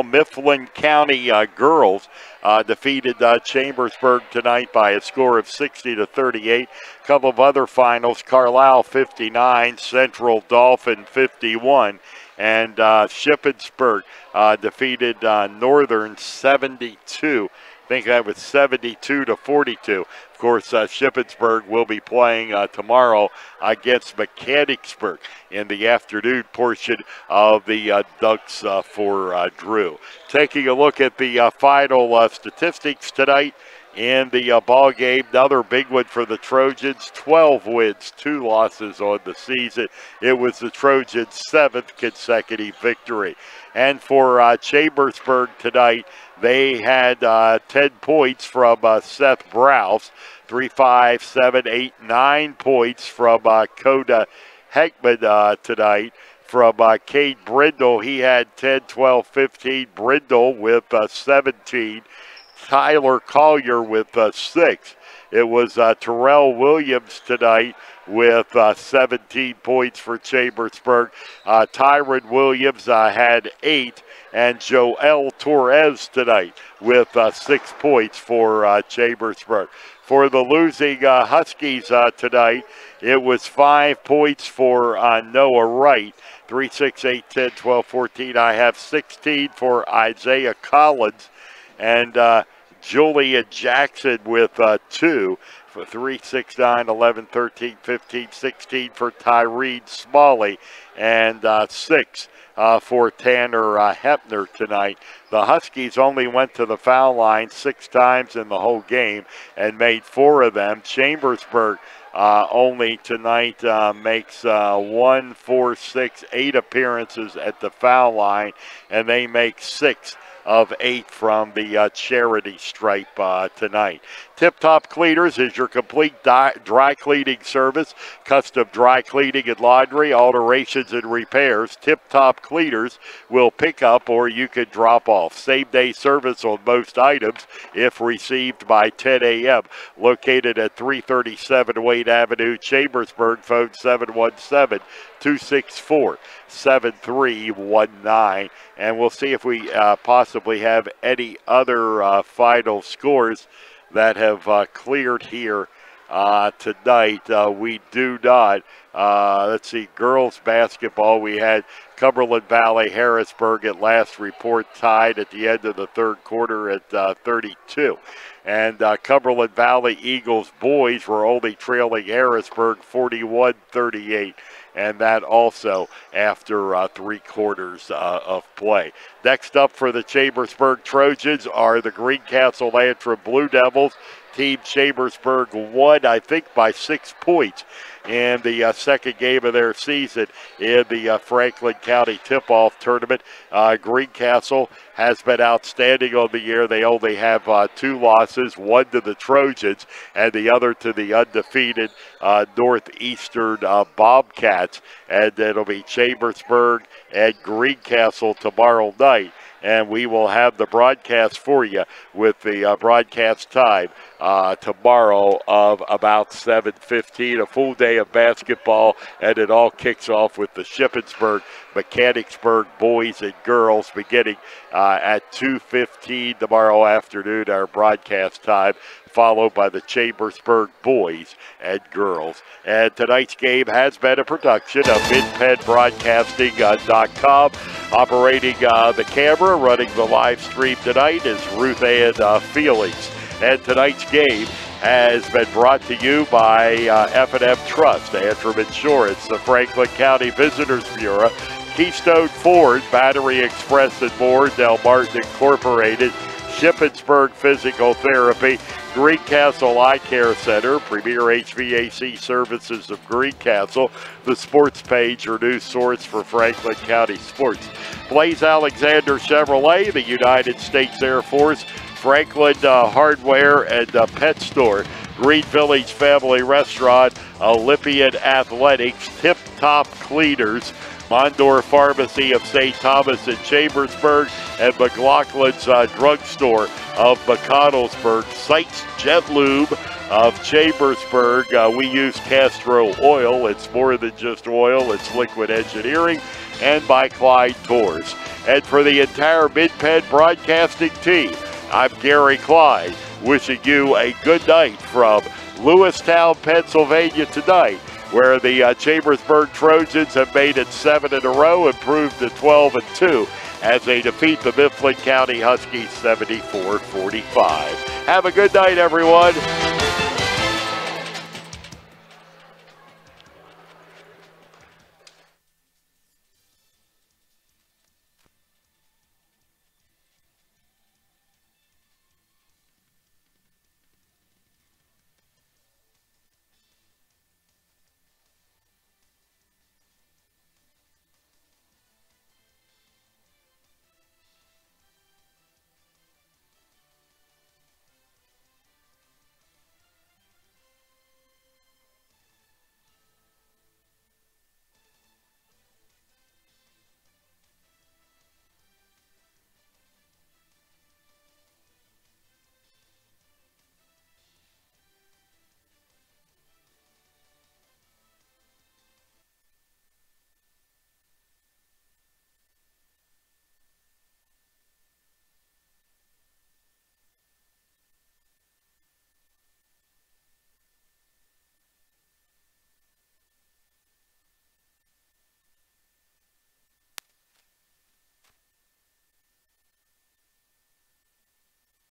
Mifflin County girls defeated Chambersburg tonight by a score of 60-38. A couple of other finals: Carlisle 59, Central Dauphin 51. And Shippensburg defeated Northern 72. I think that was 72-42. Of course, Shippensburg will be playing tomorrow against Mechanicsburg in the afternoon portion of the Ducks for Drew. Taking a look at the final statistics tonight in the ball game, another big one for the Trojans. 12 wins, 2 losses on the season. It was the Trojans' 7th consecutive victory. And for Chambersburg tonight, they had 10 points from Seth Browse, 3, 5, 7, 8, 9 points from Coda Heckman tonight. From Cade Brindle, he had 10, 12, 15. Brindle with 17. Tyler Collier with 6. It was Terrell Williams tonight with 17 points for Chambersburg. Tyron Williams had 8. And Joel Torres tonight with 6 points for Chambersburg. For the losing Huskies tonight, it was 5 points for Noah Wright. 3, 6, 8, 10, 12, 14. I have 16 for Isaiah Collins. And Julia Jackson with 2 for 3, 6, 9, 11, 13, 15, 16 for Tyree Smalley, and 6 for Tanner Hepner tonight. The Huskies only went to the foul line 6 times in the whole game and made 4 of them. Chambersburg only tonight makes 1, 4, 6, 8 appearances at the foul line, and they make 6 of 8 from the charity stripe tonight. Tip Top Cleaners is your complete dry cleaning service. Custom dry cleaning and laundry, alterations and repairs. Tip Top Cleaners will pick up or you can drop off. Same-day service on most items if received by 10 a.m. Located at 337 Wade Avenue, Chambersburg. Phone 717-264-7319. And we'll see if we possibly have any other final scores that have cleared here tonight. We do not. Let's see, girls basketball, we had Cumberland Valley Harrisburg at last report tied at the end of the third quarter at 32. And Cumberland Valley Eagles boys were only trailing Harrisburg 41-38. And that also after 3 quarters of play. Next up for the Chambersburg Trojans are the Greencastle Antrim Blue Devils. Team Chambersburg won, I think, by 6 points in the second game of their season in the Franklin County Tip-Off Tournament. Greencastle has been outstanding on the year. They only have 2 losses, one to the Trojans and the other to the undefeated Northeastern Bobcats. And it'll be Chambersburg and Greencastle tomorrow night. And we will have the broadcast for you with the broadcast time tomorrow of about 7:15, a full day of basketball, and it all kicks off with the Shippensburg Mechanicsburg boys and girls beginning at 2:15 tomorrow afternoon, our broadcast time, followed by the Chambersburg boys and girls. And tonight's game has been a production of MidPennBroadcasting.com. Operating the camera, running the live stream tonight is Ruth Ann Felix. And tonight's game has been brought to you by F&M Trust, Antrim Insurance, the Franklin County Visitors Bureau, Keystone Ford, Battery Express and more, Del Martin Incorporated, Shippensburg Physical Therapy, Greencastle Eye Care Center, Premier HVAC Services of Greencastle, the Sports Page, your news source for Franklin County sports. Blaze Alexander Chevrolet, the United States Air Force, Franklin Hardware and Pet Store, Green Village Family Restaurant, Olympian Athletics, Tip Top Cleaners, Mondor Pharmacy of St. Thomas in Chambersburg, and McLaughlin's Drugstore of McConnellsburg, Sykes Jet Lube of Chambersburg. We use Castro oil. It's more than just oil. It's liquid engineering. And by Clyde Tours. And for the entire Mid-Penn Broadcasting team, I'm Gary Clyde, wishing you a good night from Lewistown, Pennsylvania tonight, where the Chambersburg Trojans have made it 7 in a row, improved to 12-2 as they defeat the Mifflin County Huskies 74-45. Have a good night, everyone.